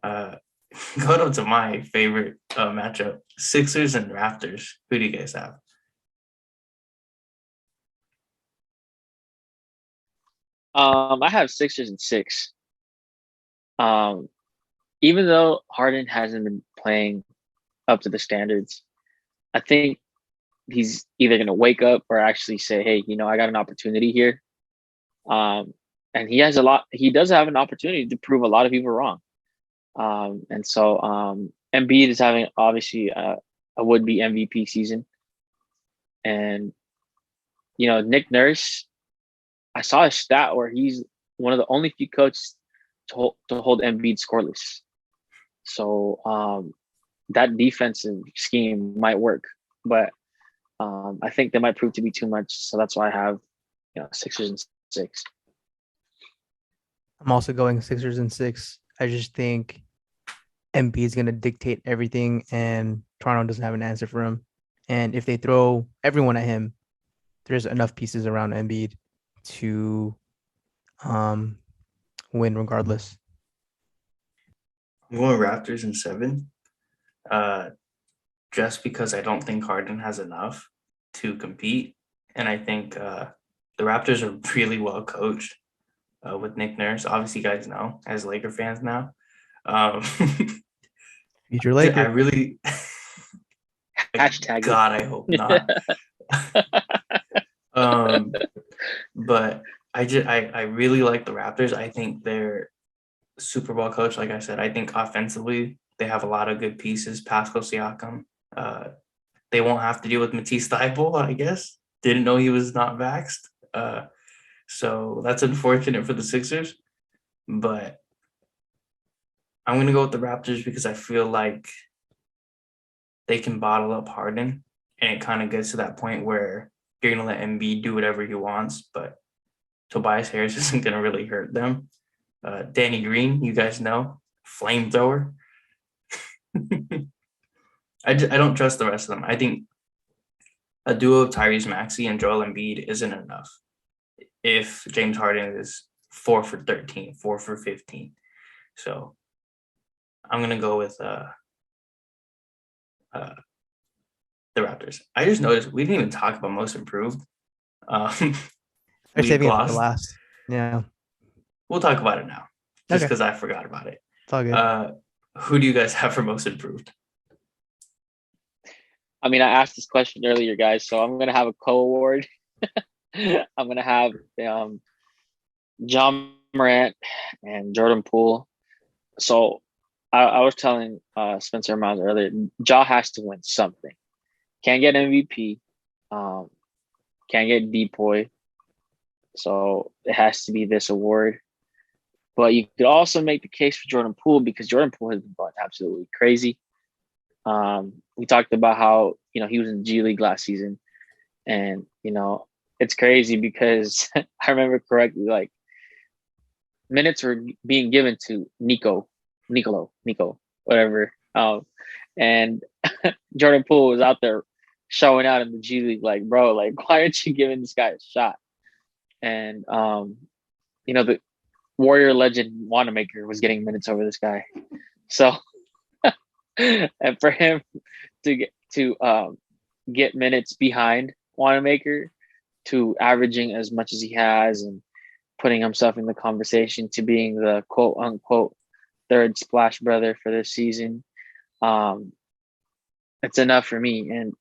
Going up to my favorite matchup, Sixers and Raptors. Who do you guys have? I have Sixers in 6. Even though Harden hasn't been playing up to the standards, I think he's either going to wake up or actually say, hey, I got an opportunity here. And he does have an opportunity to prove a lot of people wrong. And so Embiid is having obviously a would-be MVP season. And, Nick Nurse, I saw a stat where he's one of the only few coaches to hold Embiid scoreless. So that defensive scheme might work, but I think they might prove to be too much. So that's why I have, Sixers and 6. I'm also going Sixers and 6. I just think Embiid is going to dictate everything, and Toronto doesn't have an answer for him. And if they throw everyone at him, there's enough pieces around Embiid to win regardless. I'm going Raptors in 7. Just because I don't think Harden has enough to compete. And I think the Raptors are really well coached with Nick Nurse. Obviously, you guys know, as Laker fans now. Future Laker. I really... Hashtag God, I hope not. But I really like the Raptors. I think they're super well coached. Like I said, I think offensively they have a lot of good pieces. Pascal Siakam. They won't have to deal with Matisse Thybulle, I guess. Didn't know he was not vaxxed. So that's unfortunate for the Sixers. But I'm going to go with the Raptors because I feel like they can bottle up Harden. And it kind of gets to that point where you're going to let Embiid do whatever he wants. But Tobias Harris isn't going to really hurt them. Danny Green, you guys know, flamethrower. I don't trust the rest of them. I think a duo of Tyrese Maxey and Joel Embiid isn't enough if James Harden is 4 for 13, 4 for 15. So I'm going to go with the Raptors. I just noticed we didn't even talk about most improved. I'm saving it for last. Yeah. We'll talk about it now just because I forgot about it. It's all good. Who do you guys have for most improved? I mean, I asked this question earlier, guys, so I'm going to have a co-award. I'm going to have Ja Morant and Jordan Poole. So I was telling Spencer and Myles earlier, Ja has to win something. Can't get MVP. Can't get Depoy. So it has to be this award. But you could also make the case for Jordan Poole because Jordan Poole has been going absolutely crazy. We talked about how, he was in G League last season. And, it's crazy because I remember correctly, like, minutes were being given to Nico, whatever. And Jordan Poole was out there showing out in the G League, like, bro, like, why aren't you giving this guy a shot? And the Warrior legend Wanamaker was getting minutes over this guy. So, and for him to get minutes behind Wanamaker, to averaging as much as he has and putting himself in the conversation to being the quote unquote third splash brother for this season, it's enough for me. And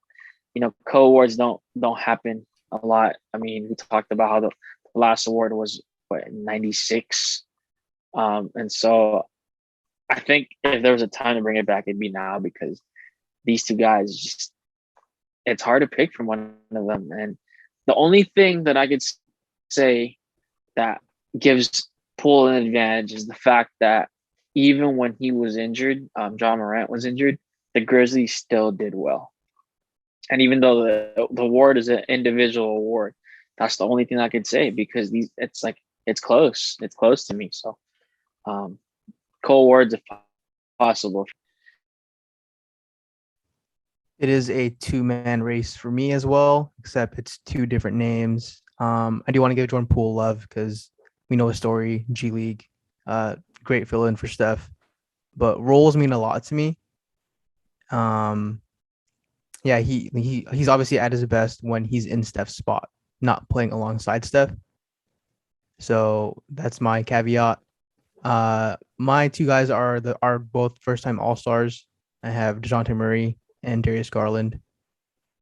co-awards don't happen a lot. I mean, we talked about how the last award was in 96. And so I think if there was a time to bring it back, it'd be now, because these two guys, just, it's hard to pick from one of them. And the only thing that I could say that gives Poole an advantage is the fact that even when he was injured, Ja Morant was injured, the Grizzlies still did well. And even though the award is an individual award, that's the only thing I could say, because it's close. It's close to me. So co-awards if possible. It is a two-man race for me as well, except it's two different names. I do want to give Jordan Poole love because we know his story, G League, great fill-in for Steph. But roles mean a lot to me. Yeah, he's obviously at his best when he's in Steph's spot, not playing alongside Steph. So that's my caveat. My two guys are both first-time All-Stars. I have DeJounte Murray and Darius Garland.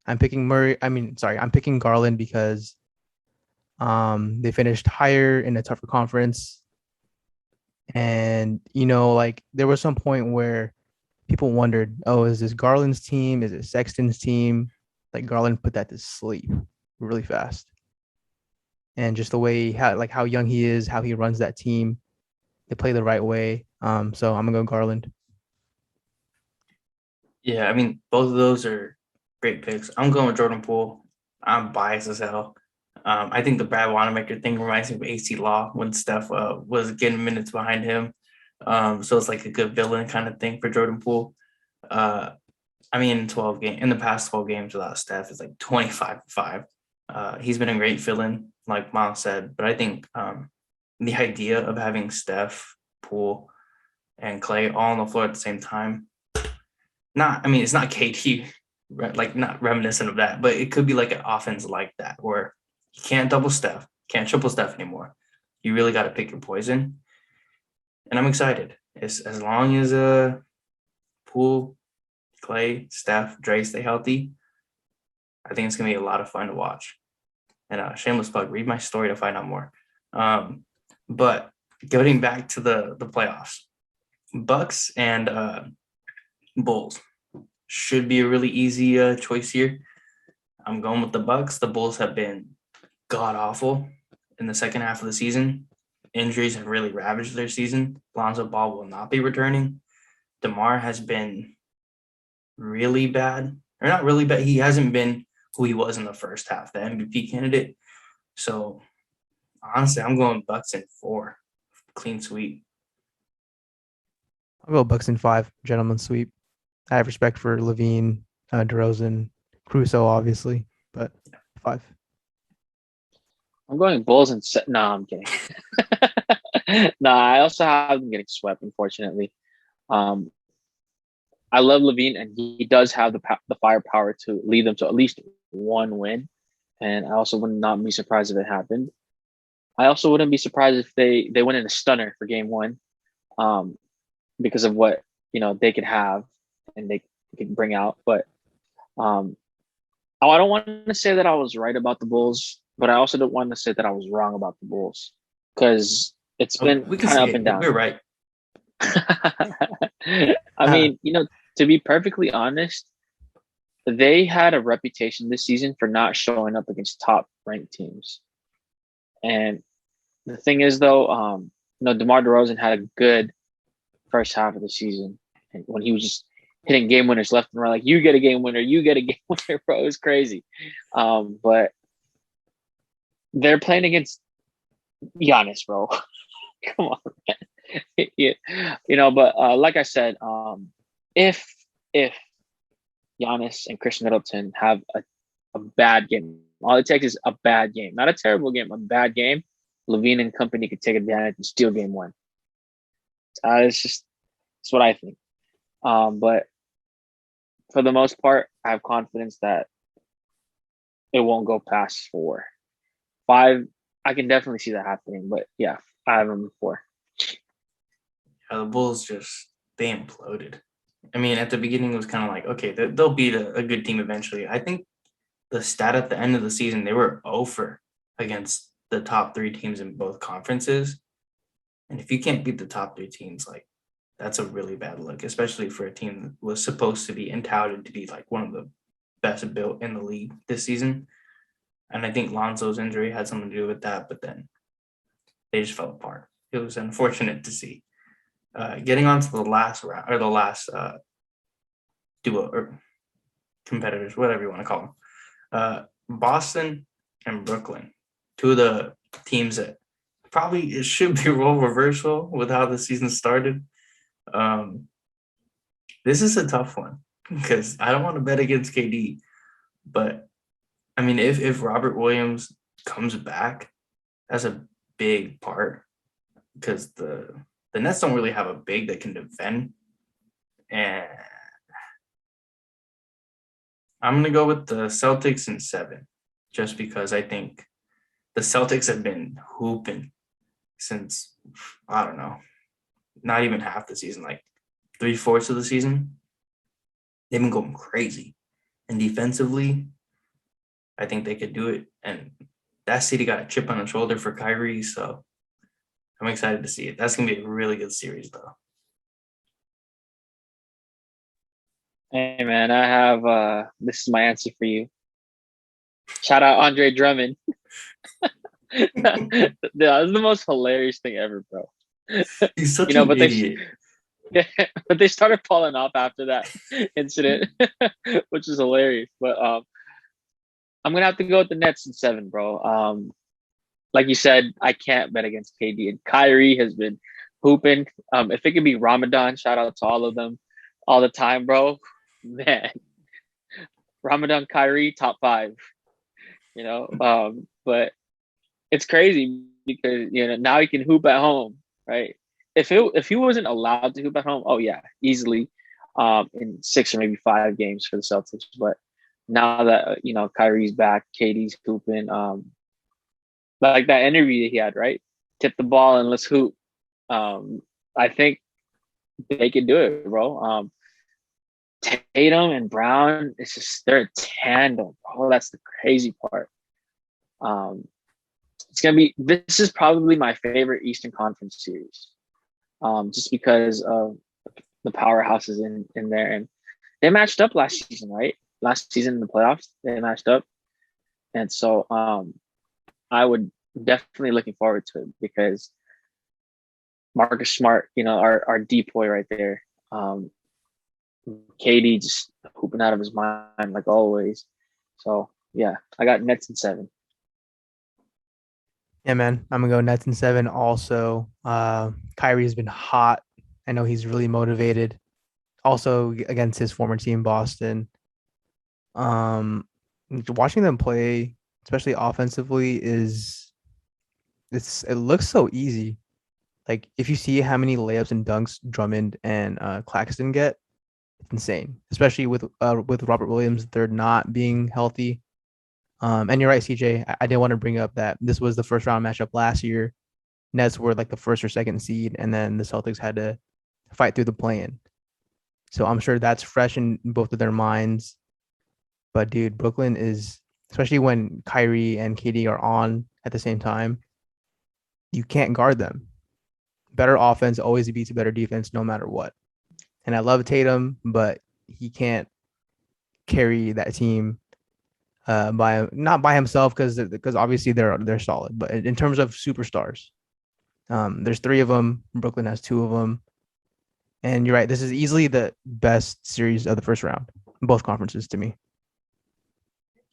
I'm picking Garland because they finished higher in a tougher conference. And like there was some point where people wondered, oh, is this Garland's team? Is it Sexton's team? Like Garland put that to sleep really fast. And just the way how young he is, how he runs that team, they play the right way. So I'm gonna go Garland. Yeah, I mean, both of those are great picks. I'm going with Jordan Poole. I'm biased as hell. I think the Brad Wanamaker thing reminds me of AC Law when Steph was getting minutes behind him. So it's like a good villain kind of thing for Jordan Poole. I mean, in the past 12 games without Steph, it's like 25-5. He's been a great fill-in, like Myles said. But I think the idea of having Steph, Poole, and Clay all on the floor at the same time, it's not KD, like not reminiscent of that, but it could be like an offense like that where you can't double Steph, can't triple Steph anymore. You really got to pick your poison. And I'm excited. As long as Poole, Clay, Steph, Dre stay healthy, I think it's going to be a lot of fun to watch. And shameless plug, read my story to find out more. But getting back to the playoffs, Bucks and Bulls should be a really easy choice here. I'm going with the Bucks. The Bulls have been god awful in the second half of the season. Injuries have really ravaged their season. Lonzo Ball will not be returning. DeMar has been really bad, or not really bad. He hasn't been who he was in the first half, the MVP candidate. So honestly, I'm going Bucks in 4, clean sweep. I'll go Bucks in 5, gentlemen sweep. I have respect for Levine, DeRozan, Caruso, obviously, but 5. I'm going Bulls and no, I'm kidding. No, I also have them getting swept, unfortunately. I love Levine, and he does have the firepower to lead them to at least one win. And I also would not be surprised if it happened. I also wouldn't be surprised if they went in a stunner for game 1, because of what they could have and they could bring out. But I don't want to say that I was right about the Bulls, but I also don't want to say that I was wrong about the Bulls, because it's been kind of up and down. We're right. I mean, to be perfectly honest, they had a reputation this season for not showing up against top ranked teams. And the thing is, though, DeMar DeRozan had a good first half of the season, and when he was just hitting game winners left and right, like you get a game winner, you get a game winner, bro. It was crazy. But they're playing against Giannis, bro. Come on, man. But like I said, if Giannis and Chris Middleton have a bad game, all it takes is a bad game, not a terrible game, a bad game. Levine and company could take advantage and steal game one. It's what I think. But for the most part, I have confidence that it won't go past 4. 5, I can definitely see that happening. But yeah, I have them 4. The Bulls they imploded. I mean, at the beginning, it was kind of like, okay, they'll beat a good team eventually. I think the stat at the end of the season, they were 0-for against the top 3 teams in both conferences. And if you can't beat the top 3 teams, like, that's a really bad look, especially for a team that was supposed to be and touted to be like one of the best built in the league this season. And I think Lonzo's injury had something to do with that, but then they just fell apart. It was unfortunate to see. Getting on to the last round, or the last duo or competitors, whatever you want to call them. Boston and Brooklyn, 2 of the teams that probably it should be role reversal with how the season started. This is a tough one because I don't want to bet against KD, but I mean, if Robert Williams comes back, that's a big part because the Nets don't really have a big that can defend, and I'm going to go with the Celtics in 7, just because I think the Celtics have been hooping since, I don't know, not even half the season, like 3/4 of the season. They've been going crazy. And defensively, I think they could do it. And that city got a chip on the shoulder for Kyrie, so I'm excited to see it. That's going to be a really good series, though. Hey, man, I have this is my answer for you. Shout out Andre Drummond. That was the most hilarious thing ever, bro. He's such an idiot. But they started falling off after that incident, which is hilarious. But I'm gonna have to go with the Nets in 7, bro. Like you said, I can't bet against KD, and Kyrie has been hooping. If it could be Ramadan, shout out to all of them all the time, bro. Man, Ramadan, Kyrie, top 5. But it's crazy because now he can hoop at home, right? If he wasn't allowed to hoop at home, oh yeah, easily in 6 or maybe 5 games for the Celtics. But now that Kyrie's back, KD's hooping, like that interview that he had, right? Tip the ball and let's hoop. I think they can do it, bro. Tatum and Brown, it's just they're a tandem, bro. That's the crazy part. This is probably my favorite Eastern Conference series. Just because of the powerhouses in there, and they matched up last season, right? Last season in the playoffs, they matched up, and so I would definitely looking forward to it because Marcus Smart, our decoy right there. KD just hooping out of his mind like always. So yeah, I got Nets in 7. Yeah, man, I'm gonna go Nets in 7. Also, Kyrie has been hot. I know he's really motivated. Also against his former team, Boston. Watching them play, especially offensively, it looks so easy. Like if you see how many layups and dunks Drummond and Claxton get, it's insane. Especially with Robert Williams, they're not being healthy. And you're right, CJ. I didn't want to bring up that this was the first round matchup last year. Nets were like the 1st or 2nd seed, and then the Celtics had to fight through the play-in. So I'm sure that's fresh in both of their minds. But dude, Brooklyn is, especially when Kyrie and KD are on at the same time, you can't guard them. Better offense always beats better defense no matter what. And I love Tatum, but he can't carry that team not by himself because obviously they're solid, but in terms of superstars, there's three of them. Brooklyn has two of them, and you're right. This is easily the best series of the first round, both conferences to me.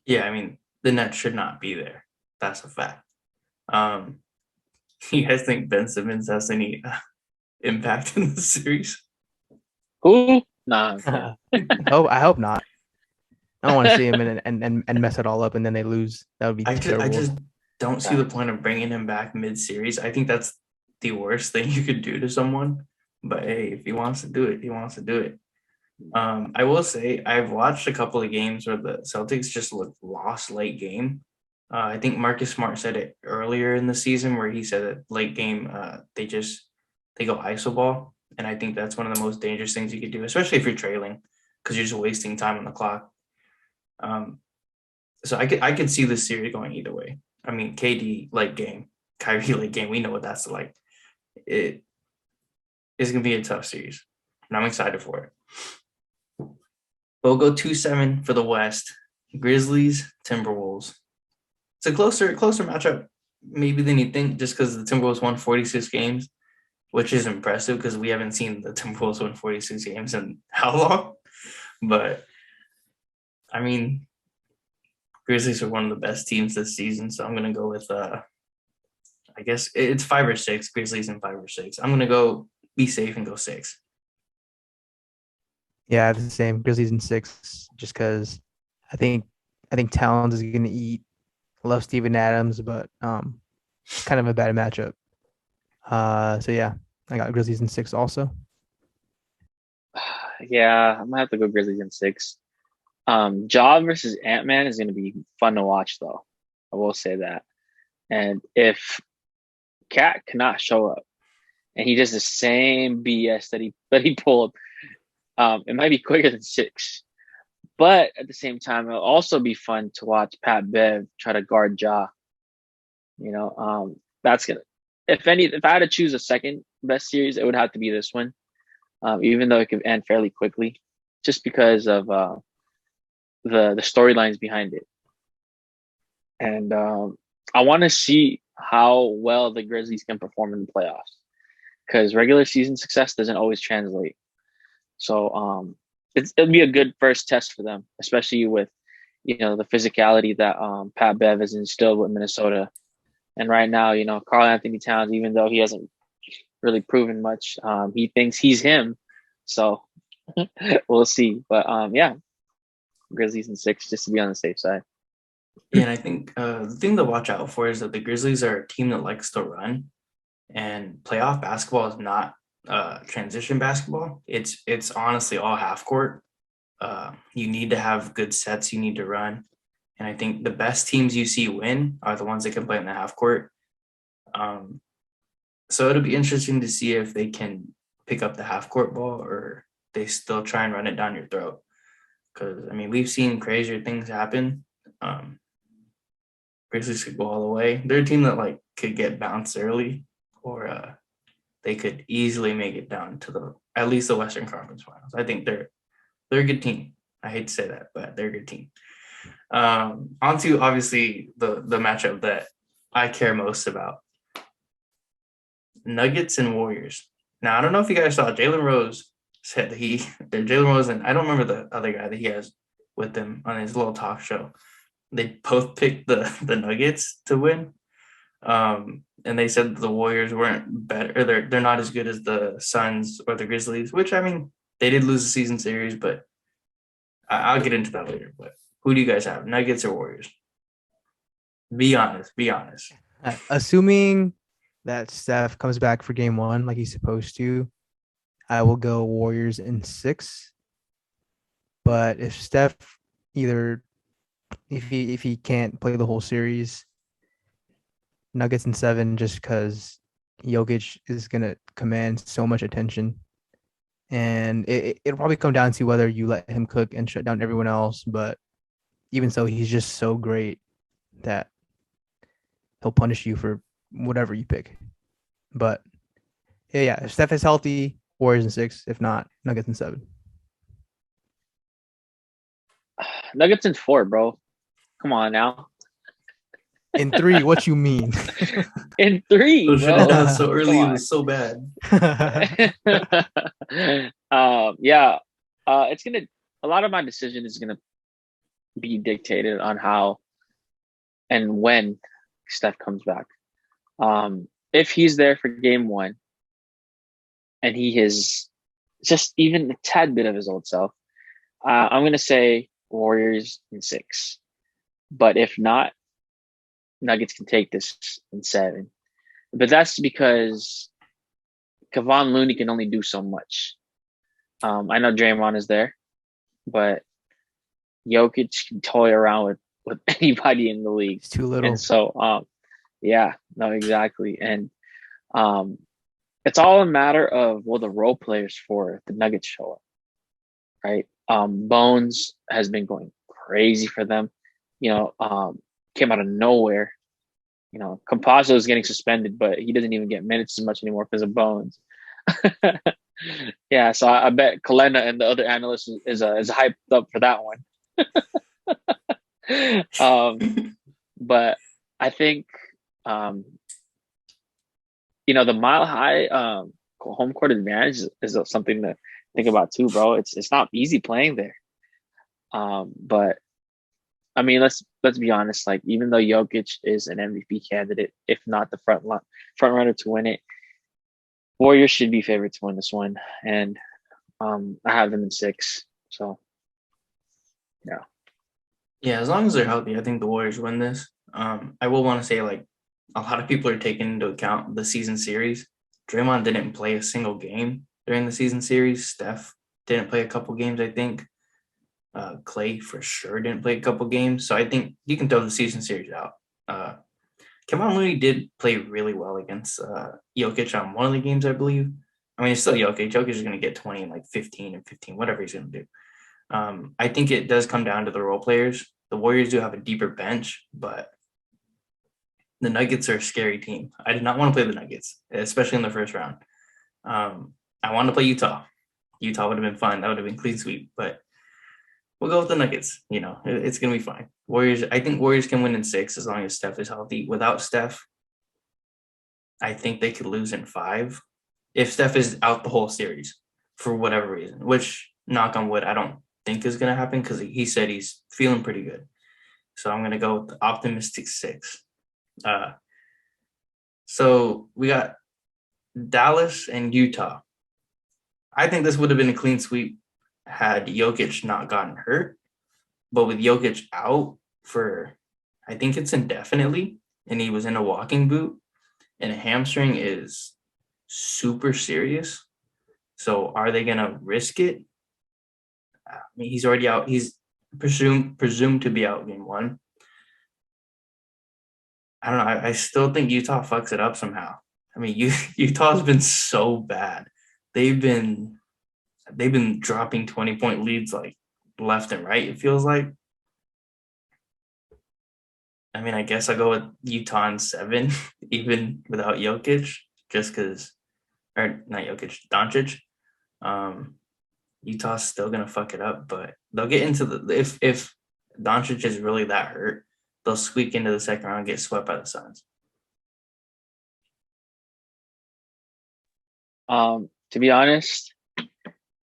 Yeah, I mean, the Nets should not be there. That's a fact. You guys think Ben Simmons has any impact in the series? Who? Nah. I hope not. I don't want to see him and mess it all up, and then they lose. That would be terrible. I just don't see the point of bringing him back mid-series. I think that's the worst thing you could do to someone. But hey, if he wants to do it, he wants to do it. I will say I've watched a couple of games where the Celtics just looked lost late game. I think Marcus Smart said it earlier in the season where he said that late game they go iso ball, and I think that's one of the most dangerous things you could do, especially if you're trailing, because you're just wasting time on the clock. So I could see this series going either way. I mean, KD late game, Kyrie late game. We know what that's like. It is going to be a tough series, and I'm excited for it. We'll go 2-7 for the West. Grizzlies, Timberwolves. It's a closer matchup maybe than you think, just because the Timberwolves won 46 games, which is impressive because we haven't seen the Timberwolves win 46 games in how long? But I mean, Grizzlies are one of the best teams this season, so I'm gonna go with I guess it's 5 or 6. Grizzlies in 5 or 6. I'm gonna go be safe and go 6. Yeah, the same. Grizzlies in 6, just because I think Towns is gonna eat. Love Steven Adams, but it's kind of a bad matchup. So yeah, I got Grizzlies in 6 also. Yeah, I'm gonna have to go Grizzlies in 6. Ja versus Ant-Man is gonna be fun to watch though. I will say that. And if Cat cannot show up and he does the same BS that he pulled, it might be quicker than 6. But at the same time, it'll also be fun to watch Pat Bev try to guard Ja. That's gonna. If I had to choose a second best series, it would have to be this one. Even though it could end fairly quickly, just because of the storylines behind it. And I want to see how well the Grizzlies can perform in the playoffs, because regular season success doesn't always translate. So it'll be a good first test for them, especially with the physicality that Pat Bev has instilled with Minnesota. And right now, Karl Anthony Towns, even though he hasn't really proven much, he thinks he's him. So we'll see. But yeah, Grizzlies in 6 just to be on the safe side. Yeah, and I think the thing to watch out for is that the Grizzlies are a team that likes to run, and playoff basketball is not transition basketball. It's honestly all half court. You need to have good sets. You need to run. And I think the best teams you see win are the ones that can play in the half court. So it'll be interesting to see if they can pick up the half court ball or they still try and run it down your throat. Because, I mean, we've seen crazier things happen. Grizzlies could go all the way. They're a team that, could get bounced early, or they could easily make it down to at least the Western Conference Finals. I think they're a good team. I hate to say that, but they're a good team. On to, obviously, the matchup that I care most about. Nuggets and Warriors. Now, I don't know if you guys saw, Jalen Rose said that Jalen Rose, and I don't remember the other guy that he has with him on his little talk show. They both picked the Nuggets to win. And they said the Warriors weren't better. They're not as good as the Suns or the Grizzlies, which, I mean, they did lose the season series, but I'll get into that later. But who do you guys have, Nuggets or Warriors? Be honest. Assuming that Steph comes back for game 1 like he's supposed to, I will go Warriors in 6. But if Steph if he can't play the whole series, Nuggets in 7, just because Jokic is gonna command so much attention, and it'll probably come down to whether you let him cook and shut down everyone else. But even so, he's just so great that he'll punish you for whatever you pick. But yeah, if Steph is healthy, Warriors in 6. If not, Nuggets in 7. Nuggets in 4, bro. Come on now. In 3, what you mean? In 3, So should have done bro. it so early. Come It on. was so bad. Yeah. It's gonna. A lot of my decision is gonna be dictated on how and when Steph comes back. If he's there for game 1 and he is just even a tad bit of his old self, I'm gonna say Warriors in 6. But if not, Nuggets can take this in 7. But that's because Kevon Looney can only do so much. I know Draymond is there, but Jokic can toy around with anybody in the league. It's too little. And so, yeah, no, exactly. And it's all a matter of, will the role players for the Nuggets show up, right? Bones has been going crazy for them. Came out of nowhere. Campazzo is getting suspended, but he doesn't even get minutes as much anymore because of Bones. Yeah, so I bet Kalena and the other analysts is hyped up for that one. But I think the Mile High home court advantage is something to think about too, bro. It's not easy playing there. But I mean, let's be honest. Like, even though Jokic is an MVP candidate, if not the front runner to win it, Warriors should be favorites to win this one, and I have them in 6. So, yeah. Yeah, as long as they're healthy, I think the Warriors win this. I will want to say, like, a lot of people are taking into account the season series. Draymond didn't play a single game during the season series. Steph didn't play a couple games, I think. Clay for sure didn't play a couple games. So I think you can throw the season series out. Kevon Looney did play really well against Jokic on one of the games, I believe. I mean, it's still Jokic. Jokic is going to get 20 and like 15 and 15, whatever he's going to do. I think it does come down to the role players. The Warriors do have a deeper bench, but the Nuggets are a scary team. I did not want to play the Nuggets, especially in the first round. I wanted to play Utah. Utah would have been fun. That would have been clean sweep, but we'll go with the Nuggets. It's going to be fine. I think Warriors can win in 6 as long as Steph is healthy. Without Steph, I think they could lose in 5 if Steph is out the whole series for whatever reason, which, knock on wood, I don't think is going to happen because he said he's feeling pretty good. So I'm going to go with the optimistic 6. So we got Dallas and Utah. I think this would have been a clean sweep had Jokic not gotten hurt. But with Jokic out for, I think it's indefinitely, and he was in a walking boot, and a hamstring is super serious. So are they going to risk it? I mean, he's already out. He's presumed to be out game 1. I don't know. I still think Utah fucks it up somehow. I mean, Utah's been so bad. They've been dropping 20-point leads like left and right, it feels like. I mean, I guess I'll go with Utah in 7, even without Jokic, just because, or not Jokic, Doncic. Utah's still gonna fuck it up, but they'll get into if Doncic is really that hurt, they'll squeak into the second round and get swept by the Suns. To be honest,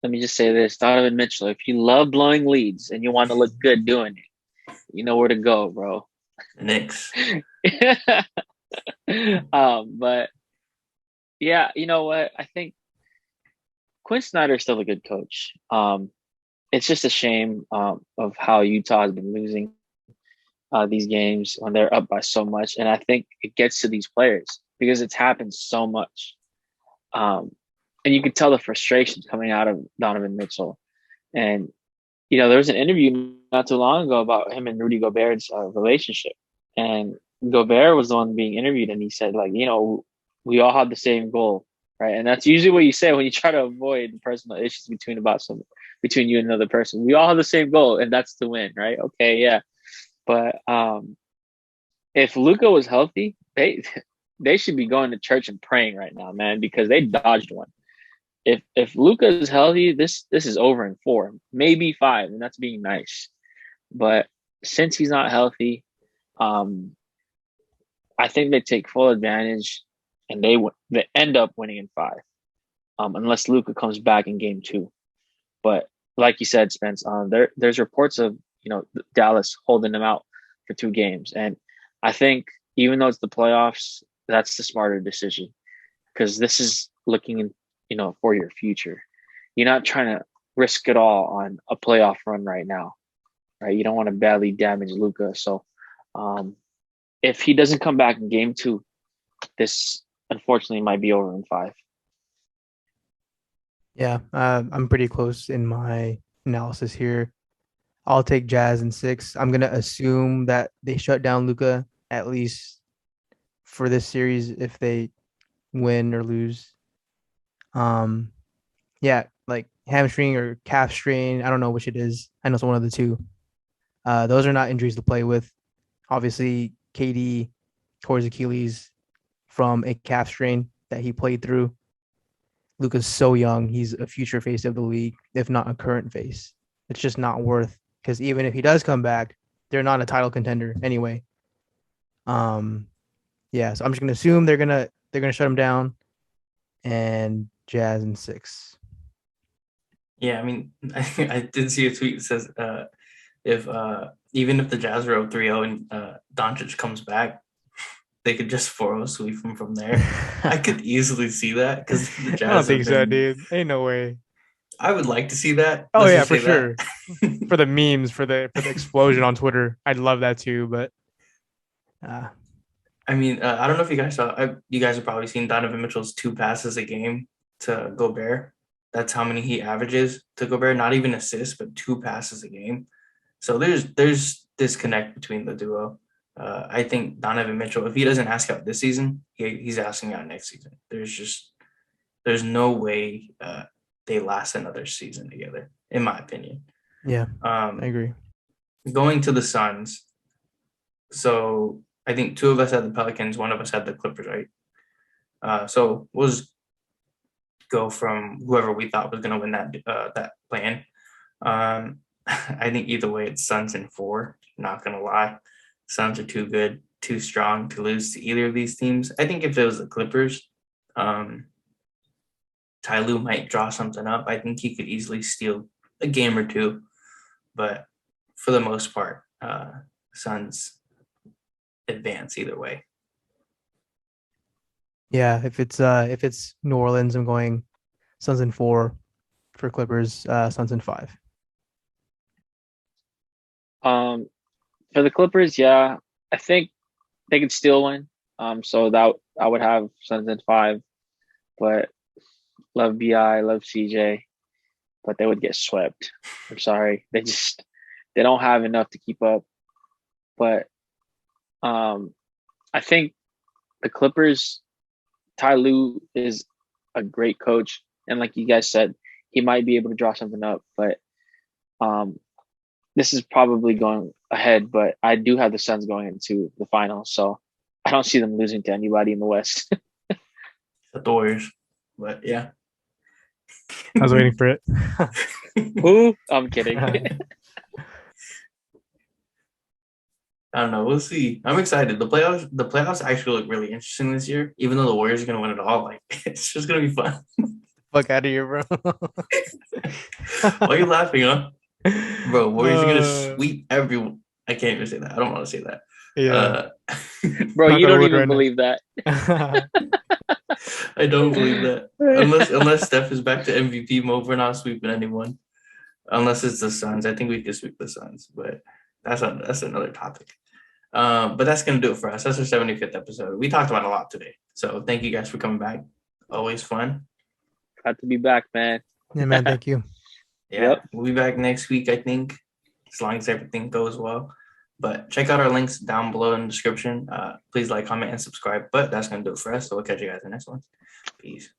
let me just say this. Donovan Mitchell, if you love blowing leads and you want to look good doing it, you know where to go, bro. The Knicks. But yeah, you know what? I think Quinn Snyder is still a good coach. It's just a shame of how Utah has been losing these games when they're up by so much. And I think it gets to these players because it's happened so much. And you could tell the frustrations coming out of Donovan Mitchell. And, there was an interview not too long ago about him and Rudy Gobert's relationship. And Gobert was the one being interviewed. And he said, like, we all have the same goal, right? And that's usually what you say when you try to avoid personal issues between you and another person. We all have the same goal, and that's to win, right? Okay, yeah. But if Luka was healthy, they should be going to church and praying right now, man, because they dodged one. If Luka is healthy, this is over in 4, maybe 5, and that's being nice. But since he's not healthy, um, I think they take full advantage, and they end up winning in 5, unless Luka comes back in game 2. But like you said, Spence, there's reports of Dallas holding them out for 2 games, and I think even though it's the playoffs, that's the smarter decision because this is looking for your future. You're not trying to risk it all on a playoff run right now, right? You don't want to badly damage Luka. So if he doesn't come back in game 2, this unfortunately might be over in 5. Yeah, I'm pretty close in my analysis here. I'll take Jazz in 6. I'm gonna assume that they shut down Luka at least for this series if they win or lose. Yeah, like hamstring or calf strain. I don't know which it is. I know it's one of the two. Those are not injuries to play with. Obviously, KD tore his Achilles from a calf strain that he played through. Luka's so young. He's a future face of the league, if not a current face. It's just not worth because even if he does come back, they're not a title contender anyway. Yeah, so I'm just gonna assume they're gonna shut him down and Jazz in 6. Yeah, I mean, I did see a tweet that says if even if the Jazz are up 3-0 and Doncic comes back, they could just 4-0 sweep him from there. I could easily see that because the Jazz I don't think have so, been. dude. Ain't no way. I would like to see that. Oh Let's yeah, just for say sure. that. For the memes, for the explosion on Twitter, I'd love that too. But I mean, I don't know if you guys saw. You guys have probably seen Donovan Mitchell's 2 passes a game to Gobert. That's how many he averages to Gobert. Not even assists, but 2 passes a game. So there's disconnect between the duo. I think Donovan Mitchell, if he doesn't ask out this season, he's asking out next season. There's no way they last another season together, in my opinion. yeah, I agree. Going to the Suns. So I think 2 of us had the Pelicans, 1 of us had the Clippers, right? So we'll just go from whoever we thought was going to win that plan. I think either way, it's Suns in 4. Not going to lie. Suns are too good, too strong to lose to either of these teams. I think if it was the Clippers, Ty Lue might draw something up. I think he could easily steal a game or 2. But for the most part, Suns advance either way. Yeah, if it's New Orleans, I'm going Suns in 4. For Clippers, Suns in 5. For the Clippers, yeah, I think they could still win. So that I would have Suns in 5, but love Bi, love CJ, but they would get swept. I'm sorry, they don't have enough to keep up. But I think the Clippers, Ty Lue is a great coach, and like you guys said, he might be able to draw something up. But this is probably going ahead, but I do have the Suns going into the finals, so I don't see them losing to anybody in the West. The Warriors, but yeah. I was waiting for it. Who? I'm kidding. I don't know. We'll see. I'm excited. The playoffs actually look really interesting this year. Even though the Warriors are going to win it all, like it's just going to be fun. Fuck out of here, bro. Why are you laughing, huh? Bro, Warriors are going to sweep everyone. I can't even say that. I don't want to say that. Yeah. Bro, Knock you on don't wood even right now. believe that. I don't believe that. Unless Steph is back to MVP mode, we're not sweeping anyone. Unless it's the Suns. I think we could sweep the Suns, but that's another topic. But that's going to do it for us. That's our 75th episode. We talked about a lot today. So thank you guys for coming back. Always fun. Glad to be back, man. Yeah, man. Thank you. Yeah. Yep. We'll be back next week, I think, as long as everything goes well. But check out our links down below in the description. Please like, comment, and subscribe. But that's going to do it for us. So we'll catch you guys in the next one. Peace.